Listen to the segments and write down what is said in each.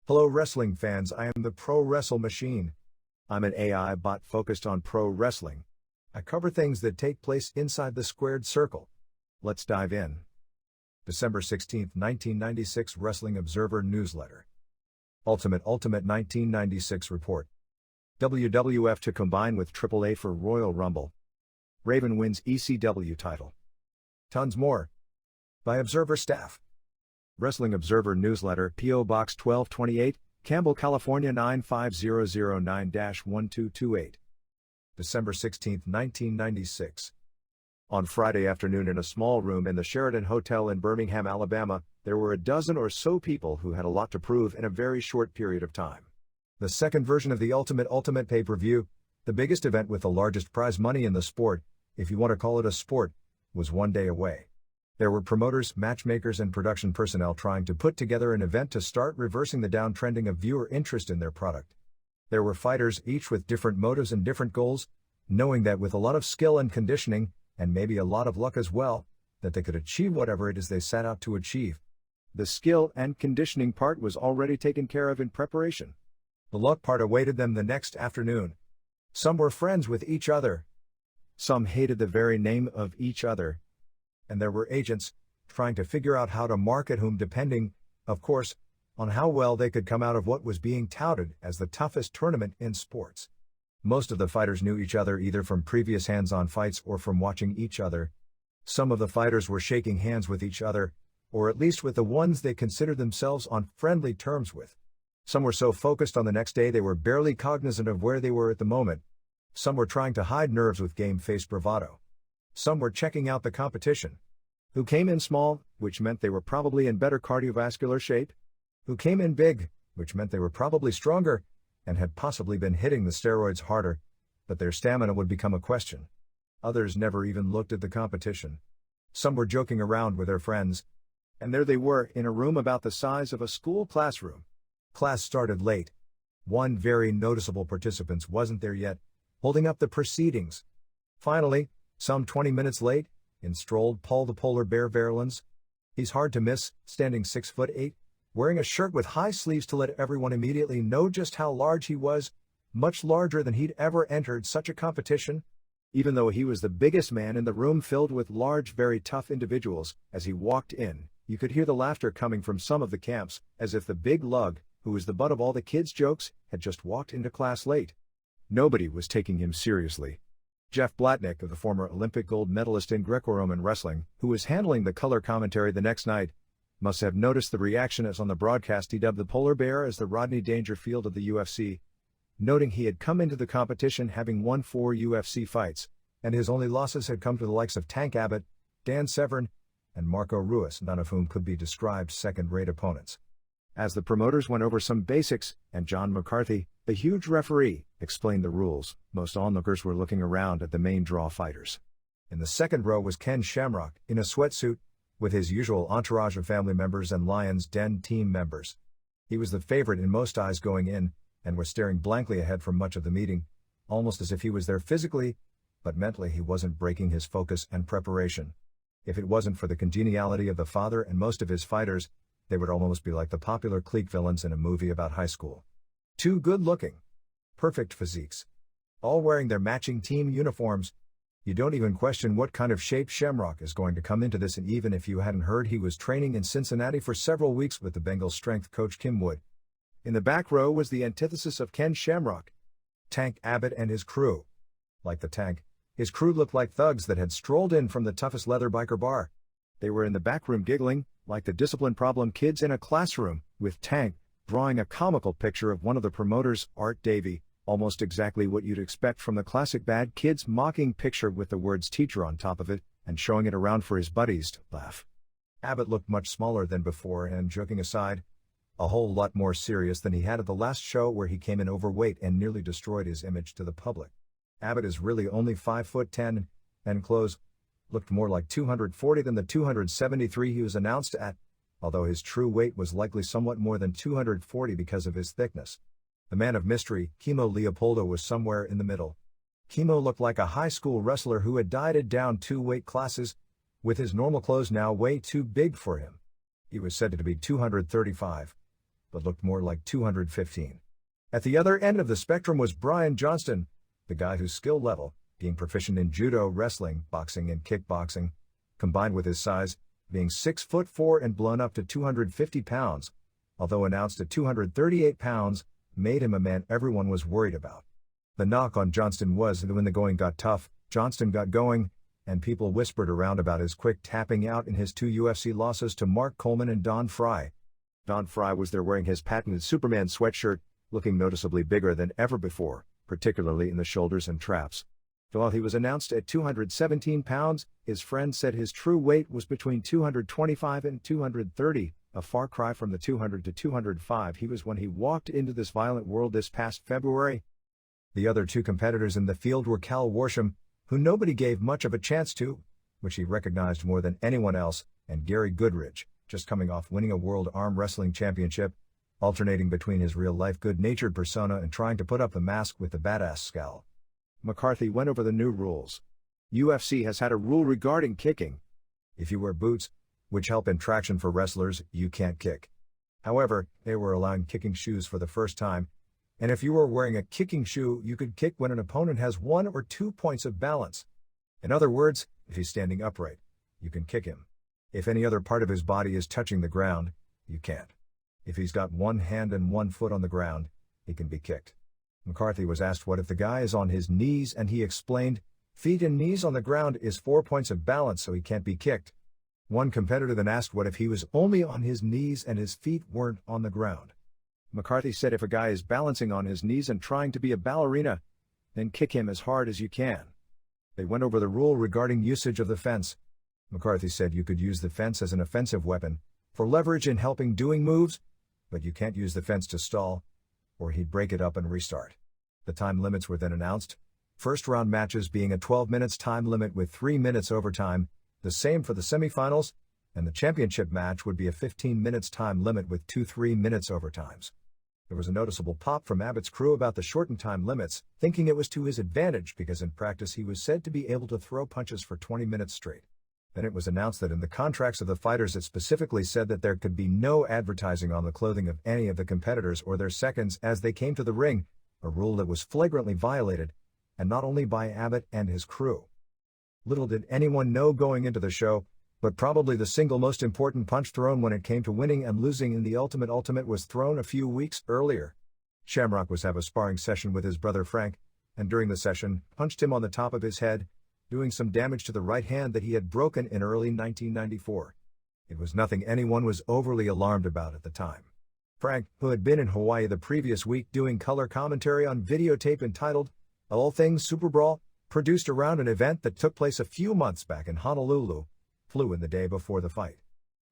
Hello wrestling fans, I am the Pro Wrestle Machine. I'm an AI bot focused on pro wrestling. I cover things that take place inside the squared circle. Let's dive in. December 16, 1996 Wrestling Observer Newsletter. Ultimate 1996 Report. WWF to combine with AAA for Royal Rumble. Raven wins ECW title. Tons more. By Observer staff. Wrestling Observer Newsletter, P.O. Box 1228, Campbell, California 95009-1228. December 16, 1996. On Friday afternoon in a small room in the Sheraton Hotel in Birmingham, Alabama, there were a dozen or so people who had a lot to prove in a very short period of time. The second version of the Ultimate pay-per-view, the biggest event with the largest prize money in the sport, if you want to call it a sport, was one day away. There were promoters, matchmakers and production personnel trying to put together an event to start reversing the downtrending of viewer interest in their product. There were fighters, each with different motives and different goals, knowing that with a lot of skill and conditioning, and maybe a lot of luck as well, that they could achieve whatever it is they set out to achieve. The skill and conditioning part was already taken care of in preparation. The luck part awaited them the next afternoon. Some were friends with each other. Some hated the very name of each other. And there were agents, trying to figure out how to market whom depending, of course, on how well they could come out of what was being touted as the toughest tournament in sports. Most of the fighters knew each other either from previous hands-on fights or from watching each other. Some of the fighters were shaking hands with each other, or at least with the ones they considered themselves on friendly terms with. Some were so focused on the next day they were barely cognizant of where they were at the moment. Some were trying to hide nerves with game-faced bravado. Some were checking out the competition. Who came in small, which meant they were probably in better cardiovascular shape? Who came in big, which meant they were probably stronger, and had possibly been hitting the steroids harder, but their stamina would become a question. Others never even looked at the competition. Some were joking around with their friends. And there they were, in a room about the size of a school classroom. Class started late. One very noticeable participant wasn't there yet, holding up the proceedings. Finally, some 20 minutes late, in strolled Paul the Polar Bear Verlins. He's hard to miss, standing 6'8", wearing a shirt with high sleeves to let everyone immediately know just how large he was, much larger than he'd ever entered such a competition. Even though he was the biggest man in the room filled with large, very tough individuals, as he walked in, you could hear the laughter coming from some of the camps, as if the big lug, who was the butt of all the kids' jokes, had just walked into class late. Nobody was taking him seriously. Jeff Blatnick, of the former Olympic gold medalist in Greco-Roman wrestling, who was handling the color commentary the next night, must have noticed the reaction as on the broadcast he dubbed the Polar Bear as the Rodney Dangerfield of the UFC, noting he had come into the competition having won 4 UFC fights, and his only losses had come to the likes of Tank Abbott, Dan Severn, and Marco Ruiz, none of whom could be described second-rate opponents. As the promoters went over some basics, and John McCarthy, the huge referee, explained the rules, most onlookers were looking around at the main draw fighters. In the second row was Ken Shamrock, in a sweatsuit, with his usual entourage of family members and Lions Den team members. He was the favorite in most eyes going in, and was staring blankly ahead for much of the meeting, almost as if he was there physically, but mentally he wasn't breaking his focus and preparation. If it wasn't for the congeniality of the father and most of his fighters, they would almost be like the popular clique villains in a movie about high school. Too good-looking. Perfect physiques. All wearing their matching team uniforms. You don't even question what kind of shape Shamrock is going to come into this, and even if you hadn't heard, he was training in Cincinnati for several weeks with the Bengals strength coach Kim Wood. In the back row was the antithesis of Ken Shamrock, Tank Abbott and his crew. Like the Tank, his crew looked like thugs that had strolled in from the toughest leather biker bar. They were in the back room giggling, like the discipline problem kids in a classroom, with Tank drawing a comical picture of one of the promoters, Art Davie, almost exactly what you'd expect from the classic Bad Kids mocking picture with the words teacher on top of it, and showing it around for his buddies to laugh. Abbott looked much smaller than before and, joking aside, a whole lot more serious than he had at the last show where he came in overweight and nearly destroyed his image to the public. Abbott is really only 5'10", and clothes looked more like 240 than the 273 he was announced at, although his true weight was likely somewhat more than 240 because of his thickness. The man of mystery, Kimo Leopoldo, was somewhere in the middle. Kimo looked like a high school wrestler who had dieted down 2 weight classes, with his normal clothes now way too big for him. He was said to be 235. but looked more like 215. At the other end of the spectrum was Brian Johnston, the guy whose skill level, being proficient in judo, wrestling, boxing, and kickboxing, combined with his size, being 6'4" and blown up to 250 pounds, although announced at 238 pounds, made him a man everyone was worried about. The knock on Johnston was that when the going got tough, Johnston got going, and people whispered around about his quick tapping out in his 2 UFC losses to Mark Coleman and Don Fry. Don Fry was there wearing his patented Superman sweatshirt, looking noticeably bigger than ever before, particularly in the shoulders and traps. While he was announced at 217 pounds, his friends said his true weight was between 225 and 230, a far cry from the 200 to 205 he was when he walked into this violent world this past February. The other 2 competitors in the field were Cal Worsham, who nobody gave much of a chance to, which he recognized more than anyone else, and Gary Goodridge, just coming off winning a World Arm Wrestling Championship, alternating between his real-life good-natured persona and trying to put up the mask with the badass scowl. McCarthy went over the new rules. UFC has had a rule regarding kicking. If you wear boots, which help in traction for wrestlers, you can't kick. However, they were allowing kicking shoes for the first time, and if you were wearing a kicking shoe, you could kick when an opponent has 1 or 2 points of balance. In other words, if he's standing upright, you can kick him. If any other part of his body is touching the ground, you can't. If he's got 1 hand and 1 foot on the ground, he can be kicked. McCarthy was asked what if the guy is on his knees, and he explained, feet and knees on the ground is 4 points of balance, so he can't be kicked. One competitor then asked what if he was only on his knees and his feet weren't on the ground. McCarthy said if a guy is balancing on his knees and trying to be a ballerina, then kick him as hard as you can. They went over the rule regarding usage of the fence. McCarthy said you could use the fence as an offensive weapon, for leverage in helping doing moves, but you can't use the fence to stall, or he'd break it up and restart. The time limits were then announced, first round matches being a 12 minutes time limit with 3 minutes overtime, the same for the semifinals, and the championship match would be a 15 minutes time limit with 2 3 minutes overtimes. There was a noticeable pop from Abbott's crew about the shortened time limits, thinking it was to his advantage because in practice he was said to be able to throw punches for 20 minutes straight. Then it was announced that in the contracts of the fighters it specifically said that there could be no advertising on the clothing of any of the competitors or their seconds as they came to the ring, a rule that was flagrantly violated, and not only by Abbott and his crew. Little did anyone know going into the show, but probably the single most important punch thrown when it came to winning and losing in the Ultimate was thrown a few weeks earlier. Shamrock was have a sparring session with his brother Frank, and during the session, punched him on the top of his head, doing some damage to the right hand that he had broken in early 1994. It was nothing anyone was overly alarmed about at the time. Frank, who had been in Hawaii the previous week doing color commentary on videotape entitled All Things Super Brawl, produced around an event that took place a few months back in Honolulu, flew in the day before the fight.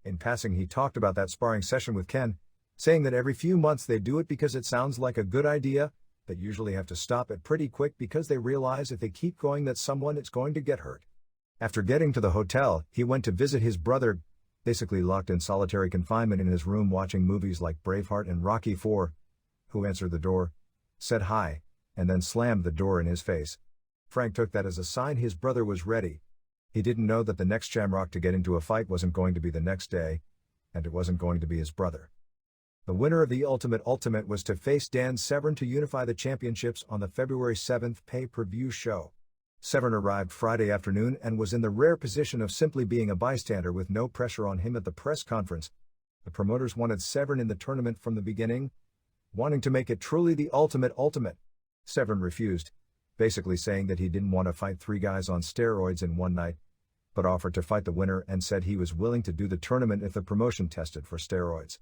In passing he talked about that sparring session with Ken, saying that every few months they do it because it sounds like a good idea, but usually have to stop it pretty quick because they realize if they keep going that someone is going to get hurt. After getting to the hotel, he went to visit his brother, basically locked in solitary confinement in his room watching movies like Braveheart and Rocky IV, who answered the door, said hi, and then slammed the door in his face. Frank took that as a sign his brother was ready. He didn't know that the next Shamrock to get into a fight wasn't going to be the next day, and it wasn't going to be his brother. The winner of the Ultimate was to face Dan Severn to unify the championships on the February 7th pay-per-view show. Severn arrived Friday afternoon and was in the rare position of simply being a bystander with no pressure on him at the press conference. The promoters wanted Severn in the tournament from the beginning, wanting to make it truly the Ultimate. Severn refused, basically saying that he didn't want to fight 3 guys on steroids in one night, but offered to fight the winner and said he was willing to do the tournament if the promotion tested for steroids.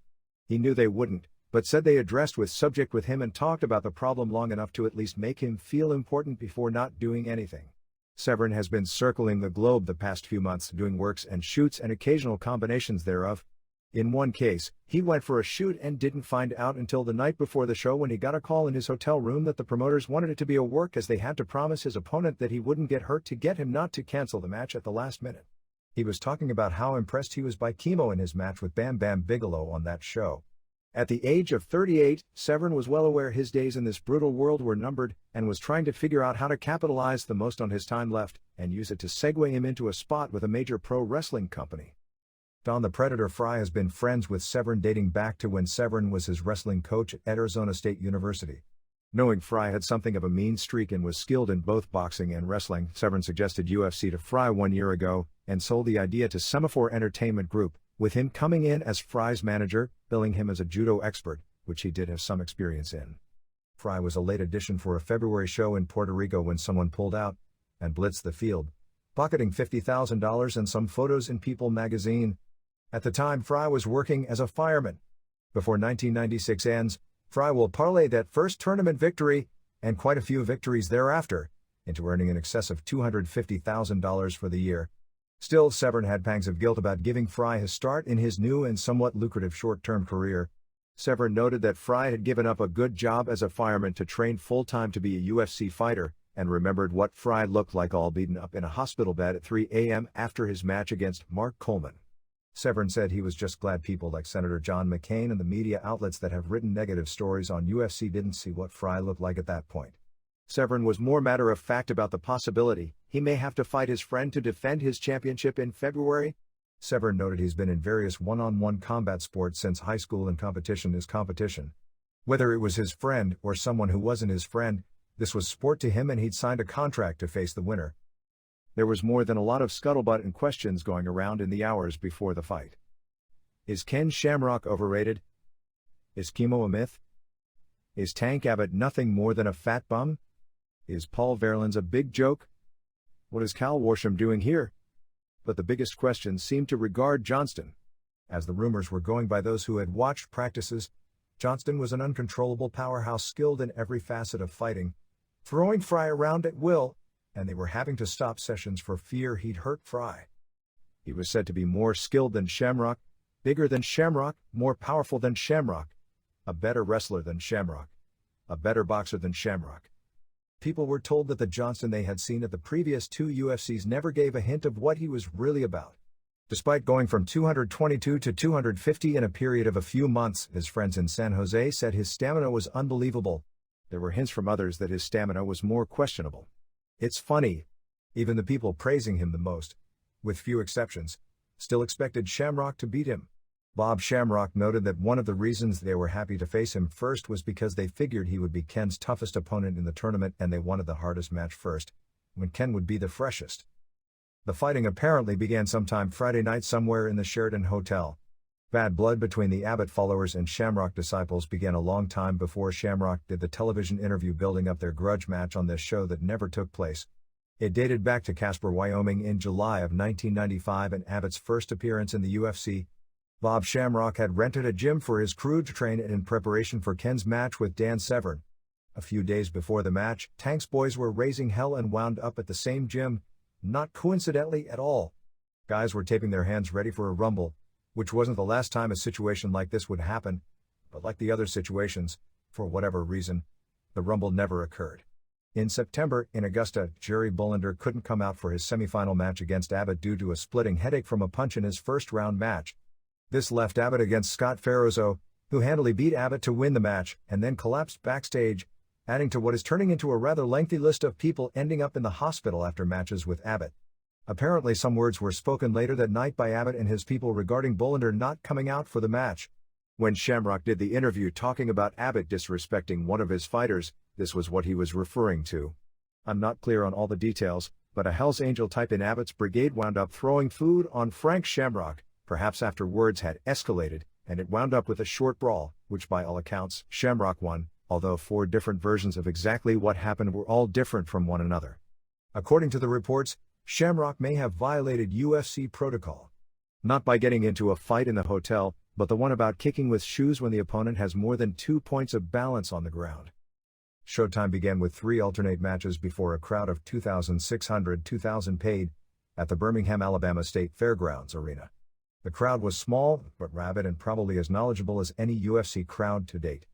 He knew they wouldn't, but said they addressed with subject with him and talked about the problem long enough to at least make him feel important before not doing anything. Severn has been circling the globe the past few months doing works and shoots and occasional combinations thereof. In one case, he went for a shoot and didn't find out until the night before the show when he got a call in his hotel room that the promoters wanted it to be a work as they had to promise his opponent that he wouldn't get hurt to get him not to cancel the match at the last minute. He was talking about how impressed he was by Chemo in his match with Bam Bam Bigelow on that show. At the age of 38, Severn was well aware his days in this brutal world were numbered and was trying to figure out how to capitalize the most on his time left and use it to segue him into a spot with a major pro wrestling company. Don the Predator Fry has been friends with Severn dating back to when Severn was his wrestling coach at Arizona State University. Knowing Fry had something of a mean streak and was skilled in both boxing and wrestling, Severn suggested UFC to Fry 1 year ago, and sold the idea to Semaphore Entertainment Group, with him coming in as Fry's manager, billing him as a judo expert, which he did have some experience in. Fry was a late addition for a February show in Puerto Rico when someone pulled out and blitzed the field, pocketing $50,000 and some photos in People magazine. At the time, Fry was working as a fireman. Before 1996 ends, Fry will parlay that first tournament victory, and quite a few victories thereafter, into earning in excess of $250,000 for the year. Still, Severn had pangs of guilt about giving Fry his start in his new and somewhat lucrative short-term career. Severn noted that Fry had given up a good job as a fireman to train full-time to be a UFC fighter, and remembered what Fry looked like all beaten up in a hospital bed at 3 a.m. after his match against Mark Coleman. Severn said he was just glad people like Senator John McCain and the media outlets that have written negative stories on UFC didn't see what Fry looked like at that point. Severn was more matter-of-fact about the possibility he may have to fight his friend to defend his championship in February. Severn noted he's been in various one-on-one combat sports since high school, and competition is competition. Whether it was his friend or someone who wasn't his friend, this was sport to him, and he'd signed a contract to face the winner. There was more than a lot of scuttlebutt and questions going around in the hours before the fight. Is Ken Shamrock overrated? Is chemo a myth? Is Tank Abbott nothing more than a fat bum? Is Paul Verlaine a big joke? What is Cal Worsham doing here? But the biggest questions seemed to regard Johnston. As the rumors were going by those who had watched practices, Johnston was an uncontrollable powerhouse skilled in every facet of fighting, throwing Fry around at will, and they were having to stop sessions for fear he'd hurt Fry. He was said to be more skilled than Shamrock, bigger than Shamrock, more powerful than Shamrock, a better wrestler than Shamrock, a better boxer than Shamrock. People were told that the Johnston they had seen at the previous two UFCs never gave a hint of what he was really about. Despite going from 222 to 250 in a period of a few months, his friends in San Jose said his stamina was unbelievable. There were hints from others that his stamina was more questionable. It's funny, even the people praising him the most, with few exceptions, still expected Shamrock to beat him. Bob Shamrock noted that one of the reasons they were happy to face him first was because they figured he would be Ken's toughest opponent in the tournament, and they wanted the hardest match first, when Ken would be the freshest. The fighting apparently began sometime Friday night somewhere in the Sheraton Hotel. Bad blood between the Abbott followers and Shamrock disciples began a long time before Shamrock did the television interview building up their grudge match on this show that never took place. It dated back to Casper, Wyoming in July of 1995 and Abbott's first appearance in the UFC. Bob Shamrock had rented a gym for his crew to train in preparation for Ken's match with Dan Severn. A few days before the match, Tank's boys were raising hell and wound up at the same gym, not coincidentally at all. Guys were taping their hands ready for a rumble, which wasn't the last time a situation like this would happen, but like the other situations, for whatever reason, the rumble never occurred. In September, in Augusta, Jerry Bullender couldn't come out for his semifinal match against Abbott due to a splitting headache from a punch in his first-round match. This left Abbott against Scott Ferozzo, who handily beat Abbott to win the match and then collapsed backstage, adding to what is turning into a rather lengthy list of people ending up in the hospital after matches with Abbott. Apparently some words were spoken later that night by Abbott and his people regarding Bullender not coming out for the match. When Shamrock did the interview talking about Abbott disrespecting one of his fighters, this was what he was referring to. I'm not clear on all the details, but a Hell's Angel type in Abbott's brigade wound up throwing food on Frank Shamrock, perhaps after words had escalated, and it wound up with a short brawl, which by all accounts, Shamrock won, although 4 different versions of exactly what happened were all different from one another. According to the reports, Shamrock may have violated UFC protocol. Not by getting into a fight in the hotel, but the one about kicking with shoes when the opponent has more than 2 points of balance on the ground. Showtime began with 3 alternate matches before a crowd of 2,600-2,000 paid at the Birmingham, Alabama State Fairgrounds Arena. The crowd was small, but rabid and probably as knowledgeable as any UFC crowd to date.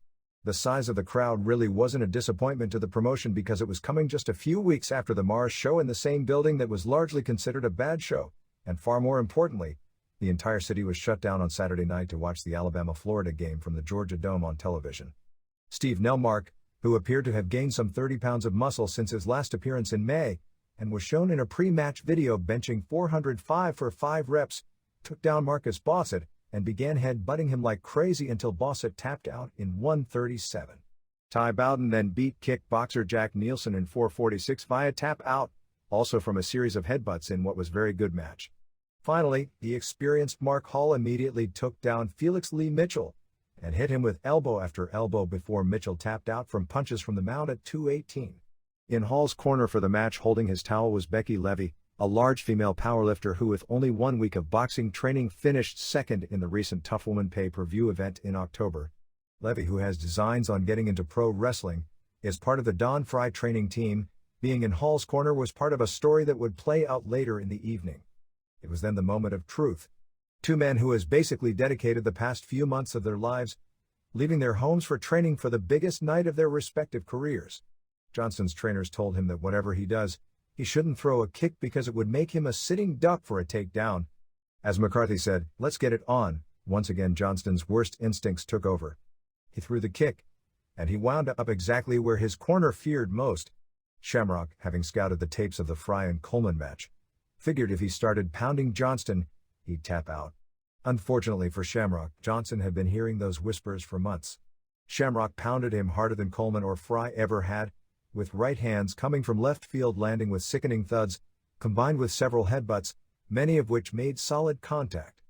The size of the crowd really wasn't a disappointment to the promotion because it was coming just a few weeks after the Mars show in the same building that was largely considered a bad show, and far more importantly, the entire city was shut down on Saturday night to watch the Alabama-Florida game from the Georgia Dome on television. Steve Nelmark, who appeared to have gained some 30 pounds of muscle since his last appearance in May, and was shown in a pre-match video benching 405 for 5 reps, took down Marcus Bossett, and began head-butting him like crazy until Bossett tapped out in 1:37. Ty Bowden then beat kickboxer Jack Nielsen in 4:46 via tap out, also from a series of headbutts in what was very good match. Finally, the experienced Mark Hall immediately took down Felix Lee Mitchell and hit him with elbow after elbow before Mitchell tapped out from punches from the mount at 2:18. In Hall's corner for the match holding his towel was Becky Levy, a large female powerlifter who with only 1 week of boxing training finished second in the recent Tough Woman pay-per-view event in October. Levy, who has designs on getting into pro wrestling, is part of the Don Fry training team. Being in Hall's corner was part of a story that would play out later in the evening. It was then the moment of truth. Two men who has basically dedicated the past few months of their lives, leaving their homes for training for the biggest night of their respective careers. Johnston's trainers told him that whatever he does, he shouldn't throw a kick because it would make him a sitting duck for a takedown. As McCarthy said, "Let's get it on." Once again Johnston's worst instincts took over. He threw the kick, and he wound up exactly where his corner feared most. Shamrock, having scouted the tapes of the Fry and Coleman match, figured if he started pounding Johnston, he'd tap out. Unfortunately for Shamrock, Johnston had been hearing those whispers for months. Shamrock pounded him harder than Coleman or Fry ever had, with right hands coming from left field landing with sickening thuds, combined with several headbutts, many of which made solid contact.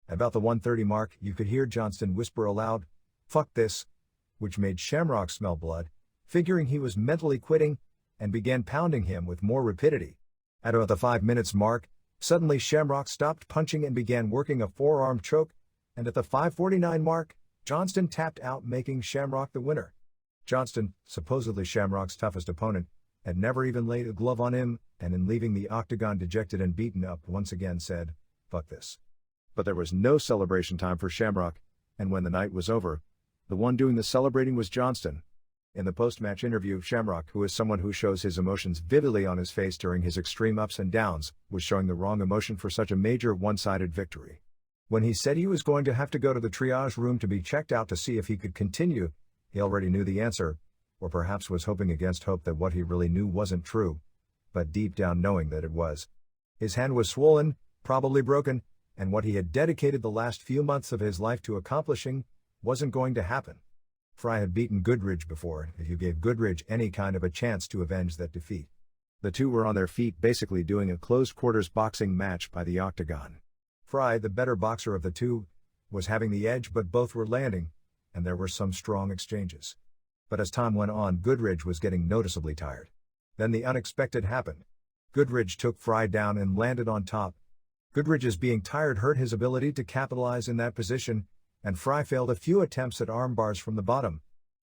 About the 1:30 mark, you could hear Johnston whisper aloud, "Fuck this," which made Shamrock smell blood, figuring he was mentally quitting, and began pounding him with more rapidity. At about the 5 minutes mark, suddenly Shamrock stopped punching and began working a forearm choke, and at the 5:49 mark, Johnston tapped out, making Shamrock the winner. Johnston, supposedly Shamrock's toughest opponent, had never even laid a glove on him, and in leaving the octagon dejected and beaten up once again said, "Fuck this." But there was no celebration time for Shamrock, and when the night was over, the one doing the celebrating was Johnston. In the post-match interview, Shamrock, who is someone who shows his emotions vividly on his face during his extreme ups and downs, was showing the wrong emotion for such a major one-sided victory. When he said he was going to have to go to the triage room to be checked out to see if he could continue, he already knew the answer, or perhaps was hoping against hope that what he really knew wasn't true, but deep down knowing that it was. His hand was swollen, probably broken, and what he had dedicated the last few months of his life to accomplishing wasn't going to happen. Fry had beaten Goodridge before, if you gave Goodridge any kind of a chance to avenge that defeat. The two were on their feet basically doing a closed-quarters boxing match by the octagon. Fry, the better boxer of the two, was having the edge, but both were landing, and there were some strong exchanges. But as time went on, Goodridge was getting noticeably tired. Then the unexpected happened. Goodridge took Fry down and landed on top. Goodridge's being tired hurt his ability to capitalize in that position, and Fry failed a few attempts at arm bars from the bottom.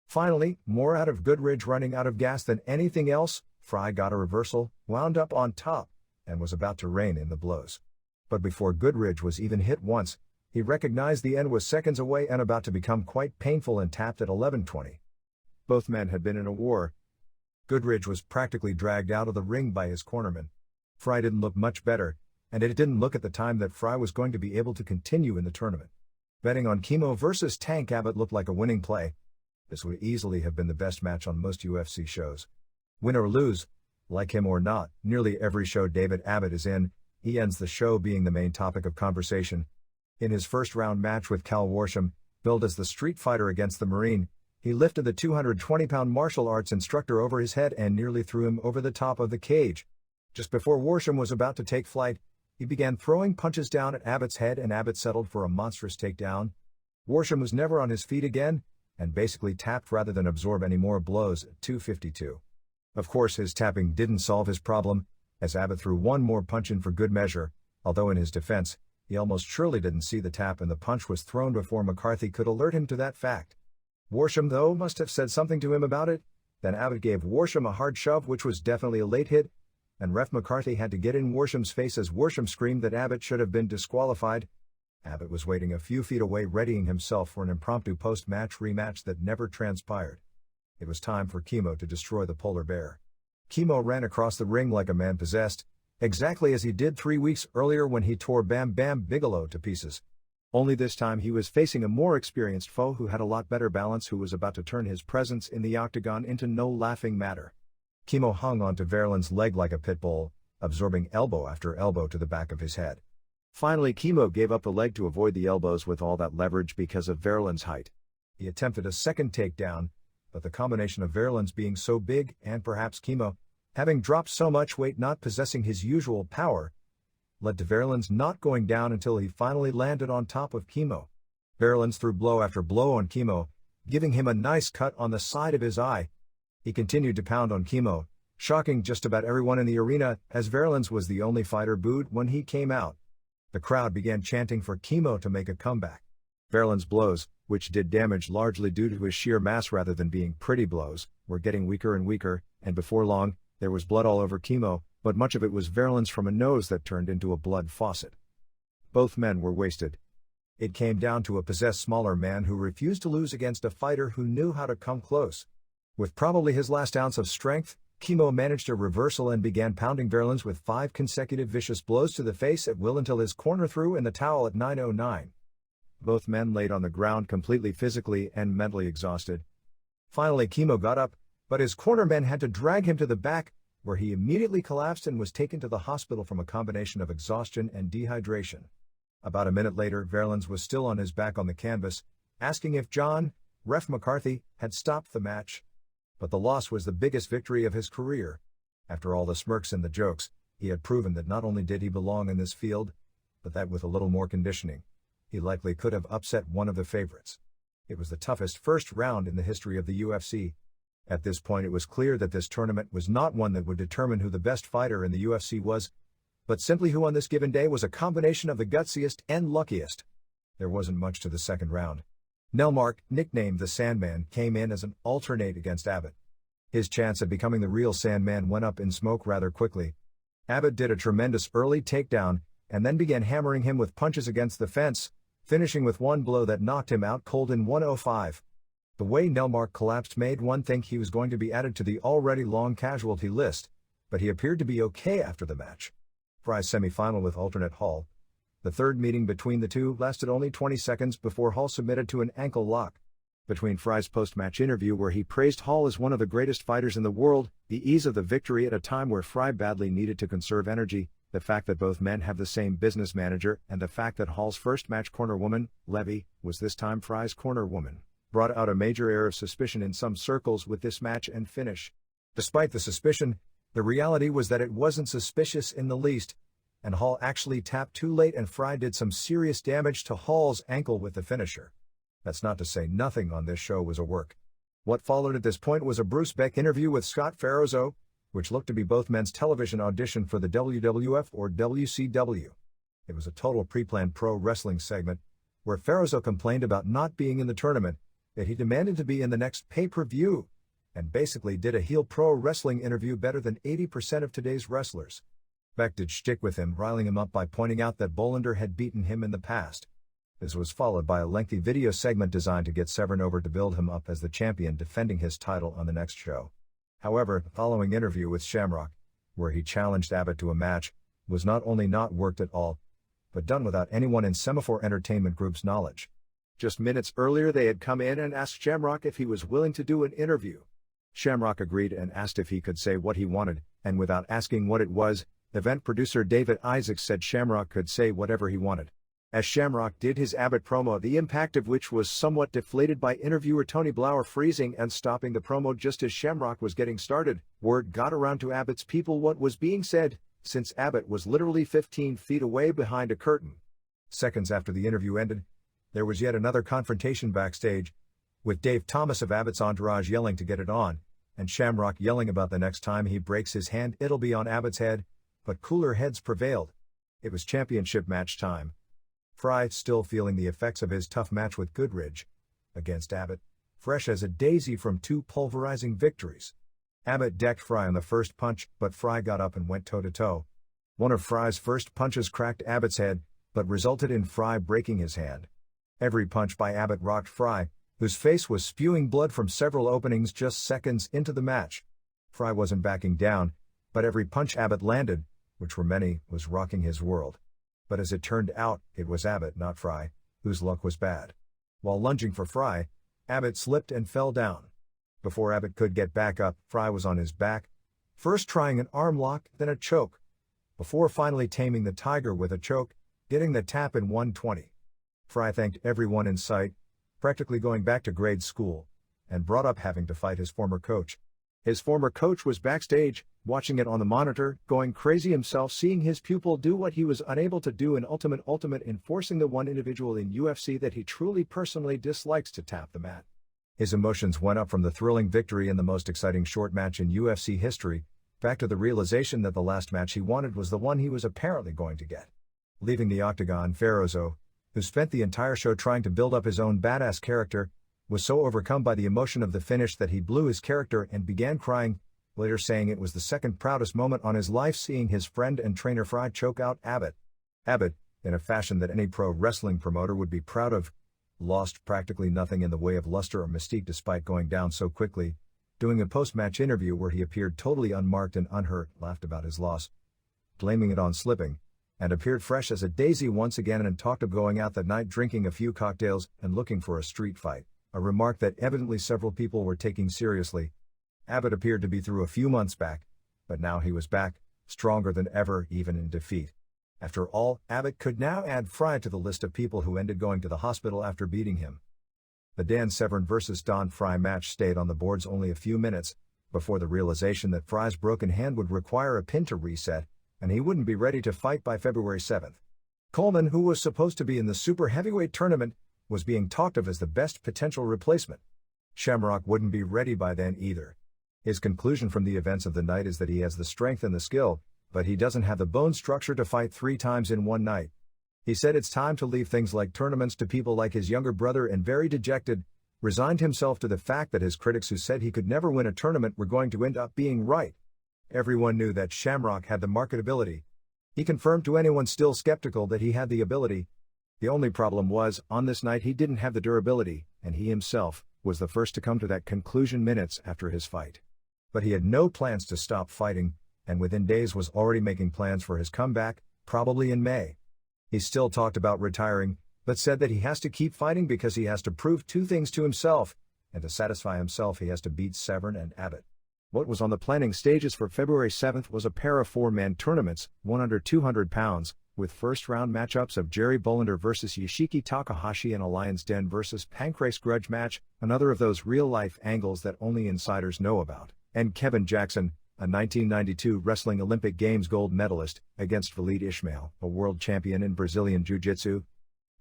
Finally, more out of Goodridge running out of gas than anything else, Fry got a reversal, wound up on top, and was about to rein in the blows. But before Goodridge was even hit once, he recognized the end was seconds away and about to become quite painful and tapped at 11:20. Both men had been in a war. Goodridge was practically dragged out of the ring by his cornerman. Fry didn't look much better, and it didn't look at the time that Fry was going to be able to continue in the tournament. Betting on Chemo versus Tank Abbott looked like a winning play. This would easily have been the best match on most UFC shows. Win or lose, like him or not, nearly every show David Abbott is in, he ends the show being the main topic of conversation. In his first-round match with Cal Worsham, billed as the Street Fighter against the Marine, he lifted the 220-pound martial arts instructor over his head and nearly threw him over the top of the cage. Just before Worsham was about to take flight, he began throwing punches down at Abbott's head and Abbott settled for a monstrous takedown. Worsham was never on his feet again, and basically tapped rather than absorb any more blows at 2:52. Of course his tapping didn't solve his problem, as Abbott threw one more punch in for good measure, although in his defense, he almost surely didn't see the tap and the punch was thrown before McCarthy could alert him to that fact. Worsham, though, must have said something to him about it. Then Abbott gave Worsham a hard shove, which was definitely a late hit, and Ref McCarthy had to get in Worsham's face as Worsham screamed that Abbott should have been disqualified. Abbott was waiting a few feet away readying himself for an impromptu post-match rematch that never transpired. It was time for Chemo to destroy the polar bear. Chemo ran across the ring like a man possessed, exactly as he did 3 weeks earlier when he tore Bam Bam Bigelow to pieces. Only this time he was facing a more experienced foe who had a lot better balance, who was about to turn his presence in the octagon into no laughing matter. Chemo hung onto Verlin's leg like a pit bull, absorbing elbow after elbow to the back of his head. Finally, Chemo gave up the leg to avoid the elbows with all that leverage because of Verlin's height. He attempted a second takedown, but the combination of Verlin's being so big and perhaps Chemo, having dropped so much weight not possessing his usual power, led to Verlin's not going down until he finally landed on top of Chemo. Verlin's threw blow after blow on Chemo, giving him a nice cut on the side of his eye. He continued to pound on Chemo, shocking just about everyone in the arena, as Verlin's was the only fighter booed when he came out. The crowd began chanting for Chemo to make a comeback. Verlin's blows, which did damage largely due to his sheer mass rather than being pretty blows, were getting weaker and weaker, and before long, there was blood all over Chemo, but much of it was Verlin's from a nose that turned into a blood faucet. Both men were wasted. It came down to a possessed smaller man who refused to lose against a fighter who knew how to come close. With probably his last ounce of strength, Chemo managed a reversal and began pounding Verlin's with 5 consecutive vicious blows to the face at will until his corner threw in the towel at 9:09. Both men laid on the ground completely physically and mentally exhausted. Finally, Chemo got up, but his cornermen had to drag him to the back, where he immediately collapsed and was taken to the hospital from a combination of exhaustion and dehydration. About a minute later, Verlin's was still on his back on the canvas, asking if John, Ref McCarthy, had stopped the match. But the loss was the biggest victory of his career. After all the smirks and the jokes, he had proven that not only did he belong in this field, but that with a little more conditioning, he likely could have upset one of the favorites. It was the toughest first round in the history of the UFC. At this point it was clear that this tournament was not one that would determine who the best fighter in the UFC was, but simply who on this given day was a combination of the gutsiest and luckiest. There wasn't much to the second round. Nelmark, nicknamed the Sandman, came in as an alternate against Abbott. His chance at becoming the real Sandman went up in smoke rather quickly. Abbott did a tremendous early takedown, and then began hammering him with punches against the fence, finishing with one blow that knocked him out cold in 1:05. The way Nelmark collapsed made one think he was going to be added to the already long casualty list, but he appeared to be okay after the match. Fry's semifinal with alternate Hall. The third meeting between the two lasted only 20 seconds before Hall submitted to an ankle lock. Between Fry's post-match interview where he praised Hall as one of the greatest fighters in the world, the ease of the victory at a time where Fry badly needed to conserve energy, the fact that both men have the same business manager, and the fact that Hall's first match corner woman, Levy, was this time Fry's corner woman, brought out a major air of suspicion in some circles with this match and finish. Despite the suspicion, the reality was that it wasn't suspicious in the least, and Hall actually tapped too late and Fry did some serious damage to Hall's ankle with the finisher. That's not to say nothing on this show was a work. What followed at this point was a Bruce Beck interview with Scott Ferozzo, which looked to be both men's television audition for the WWF or WCW. It was a total pre-planned pro wrestling segment, where Ferozzo complained about not being in the tournament, that he demanded to be in the next pay-per-view, and basically did a heel pro wrestling interview better than 80% of today's wrestlers. Beck did shtick with him, riling him up by pointing out that Bolander had beaten him in the past. This was followed by a lengthy video segment designed to get Severn over to build him up as the champion defending his title on the next show. However, the following interview with Shamrock, where he challenged Abbott to a match, was not only not worked at all, but done without anyone in Semaphore Entertainment Group's knowledge. Just minutes earlier they had come in and asked Shamrock if he was willing to do an interview. Shamrock agreed and asked if he could say what he wanted, and without asking what it was, event producer David Isaacs said Shamrock could say whatever he wanted. As Shamrock did his Abbott promo, the impact of which was somewhat deflated by interviewer Tony Blauer freezing and stopping the promo just as Shamrock was getting started, word got around to Abbott's people what was being said, since Abbott was literally 15 feet away behind a curtain. Seconds after the interview ended, there was yet another confrontation backstage, with Dave Thomas of Abbott's entourage yelling to get it on, and Shamrock yelling about the next time he breaks his hand it'll be on Abbott's head, but cooler heads prevailed. It was championship match time. Fry, still feeling the effects of his tough match with Goodridge against Abbott, fresh as a daisy from 2 pulverizing victories. Abbott decked Fry on the first punch, but Fry got up and went toe-to-toe. One of Fry's first punches cracked Abbott's head, but resulted in Fry breaking his hand. Every punch by Abbott rocked Fry, whose face was spewing blood from several openings just seconds into the match. Fry wasn't backing down, but every punch Abbott landed, which were many, was rocking his world. But as it turned out, it was Abbott, not Fry, whose luck was bad. While lunging for Fry, Abbott slipped and fell down. Before Abbott could get back up, Fry was on his back, first trying an arm lock, then a choke. Before finally taming the tiger with a choke, getting the tap in 1:20. Fry thanked everyone in sight, practically going back to grade school, and brought up having to fight his former coach. His former coach was backstage, watching it on the monitor, going crazy himself seeing his pupil do what he was unable to do in Ultimate in forcing the one individual in UFC that he truly personally dislikes to tap the mat. His emotions went up from the thrilling victory in the most exciting short match in UFC history, back to the realization that the last match he wanted was the one he was apparently going to get. Leaving the octagon, Ferozzo, who spent the entire show trying to build up his own badass character, was so overcome by the emotion of the finish that he blew his character and began crying, later saying it was the second proudest moment on his life seeing his friend and trainer Fry choke out Abbott. Abbott, in a fashion that any pro wrestling promoter would be proud of, lost practically nothing in the way of luster or mystique despite going down so quickly, doing a post-match interview where he appeared totally unmarked and unhurt, laughed about his loss, blaming it on slipping, and appeared fresh as a daisy once again and talked of going out that night drinking a few cocktails and looking for a street fight, a remark that evidently several people were taking seriously. Abbott appeared to be through a few months back, but now he was back, stronger than ever even in defeat. After all, Abbott could now add Fry to the list of people who ended going to the hospital after beating him. The Dan Severn vs. Don Fry match stayed on the boards only a few minutes, before the realization that Fry's broken hand would require a pin to reset, and he wouldn't be ready to fight by February 7th. Coleman, who was supposed to be in the super heavyweight tournament, was being talked of as the best potential replacement. Shamrock wouldn't be ready by then either. His conclusion from the events of the night is that he has the strength and the skill, but he doesn't have the bone structure to fight 3 times in one night. He said it's time to leave things like tournaments to people like his younger brother and very dejected, resigned himself to the fact that his critics who said he could never win a tournament were going to end up being right. Everyone knew that Shamrock had the marketability. He confirmed to anyone still skeptical that he had the ability. The only problem was, on this night he didn't have the durability, and he himself was the first to come to that conclusion minutes after his fight. But he had no plans to stop fighting, and within days was already making plans for his comeback, probably in May. He still talked about retiring, but said that he has to keep fighting because he has to prove 2 things to himself, and to satisfy himself he has to beat Severn and Abbott. What was on the planning stages for February 7th was a pair of 4-man tournaments, one under 200 pounds, with first-round matchups of Jerry Bullender vs. Yoshiki Takahashi and a Lion's Den vs. Pancrase grudge match, another of those real-life angles that only insiders know about, and Kevin Jackson, a 1992 Wrestling Olympic Games gold medalist, against Khalid Ismail, a world champion in Brazilian Jiu-Jitsu.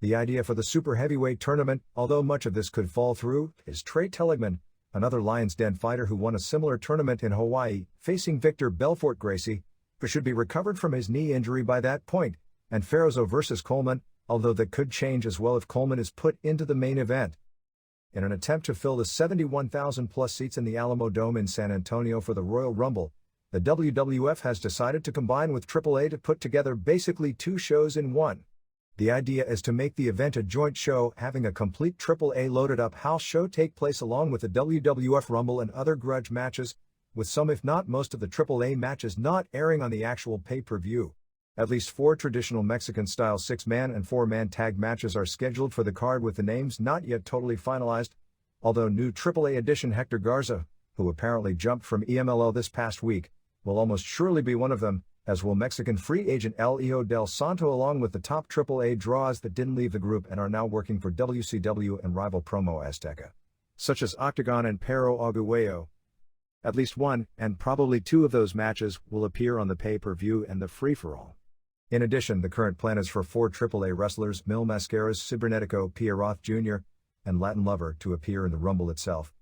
The idea for the super heavyweight tournament, although much of this could fall through, is Trey Telligman, another Lion's Den fighter who won a similar tournament in Hawaii, facing Victor Belfort Gracie, who should be recovered from his knee injury by that point, and Ferozzo vs. Coleman, although that could change as well if Coleman is put into the main event. In an attempt to fill the 71,000-plus seats in the Alamo Dome in San Antonio for the Royal Rumble, the WWF has decided to combine with AAA to put together basically 2 shows in one. The idea is to make the event a joint show, having a complete AAA loaded-up house show take place along with the WWF Rumble and other grudge matches, with some if not most of the AAA matches not airing on the actual pay-per-view. At least 4 traditional Mexican-style 6-man and 4-man tag matches are scheduled for the card with the names not yet totally finalized, although new AAA addition Hector Garza, who apparently jumped from EMLO this past week, will almost surely be one of them, as will Mexican free agent El Hijo del Santo along with the top AAA draws that didn't leave the group and are now working for WCW and rival Promo Azteca, such as Octagon and Perro Aguayo. At least 1, and probably 2 of those matches will appear on the pay-per-view and the free-for-all. In addition, the current plan is for 4 AAA wrestlers, Mil Mascaras, Cibernetico, Pierroth Jr., and Latin Lover, to appear in the Rumble itself.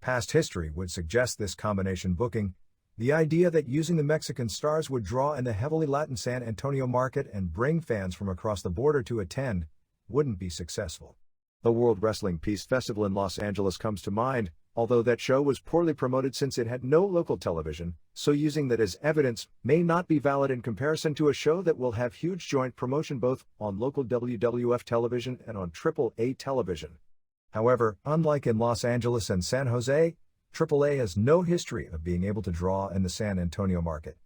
Past history would suggest this combination booking. The idea that using the Mexican stars would draw in the heavily Latin San Antonio market and bring fans from across the border to attend wouldn't be successful. The World Wrestling Peace Festival in Los Angeles comes to mind, although that show was poorly promoted since it had no local television, so using that as evidence may not be valid in comparison to a show that will have huge joint promotion both on local WWF television and on AAA television. However, unlike in Los Angeles and San Jose, AAA has no history of being able to draw in the San Antonio market.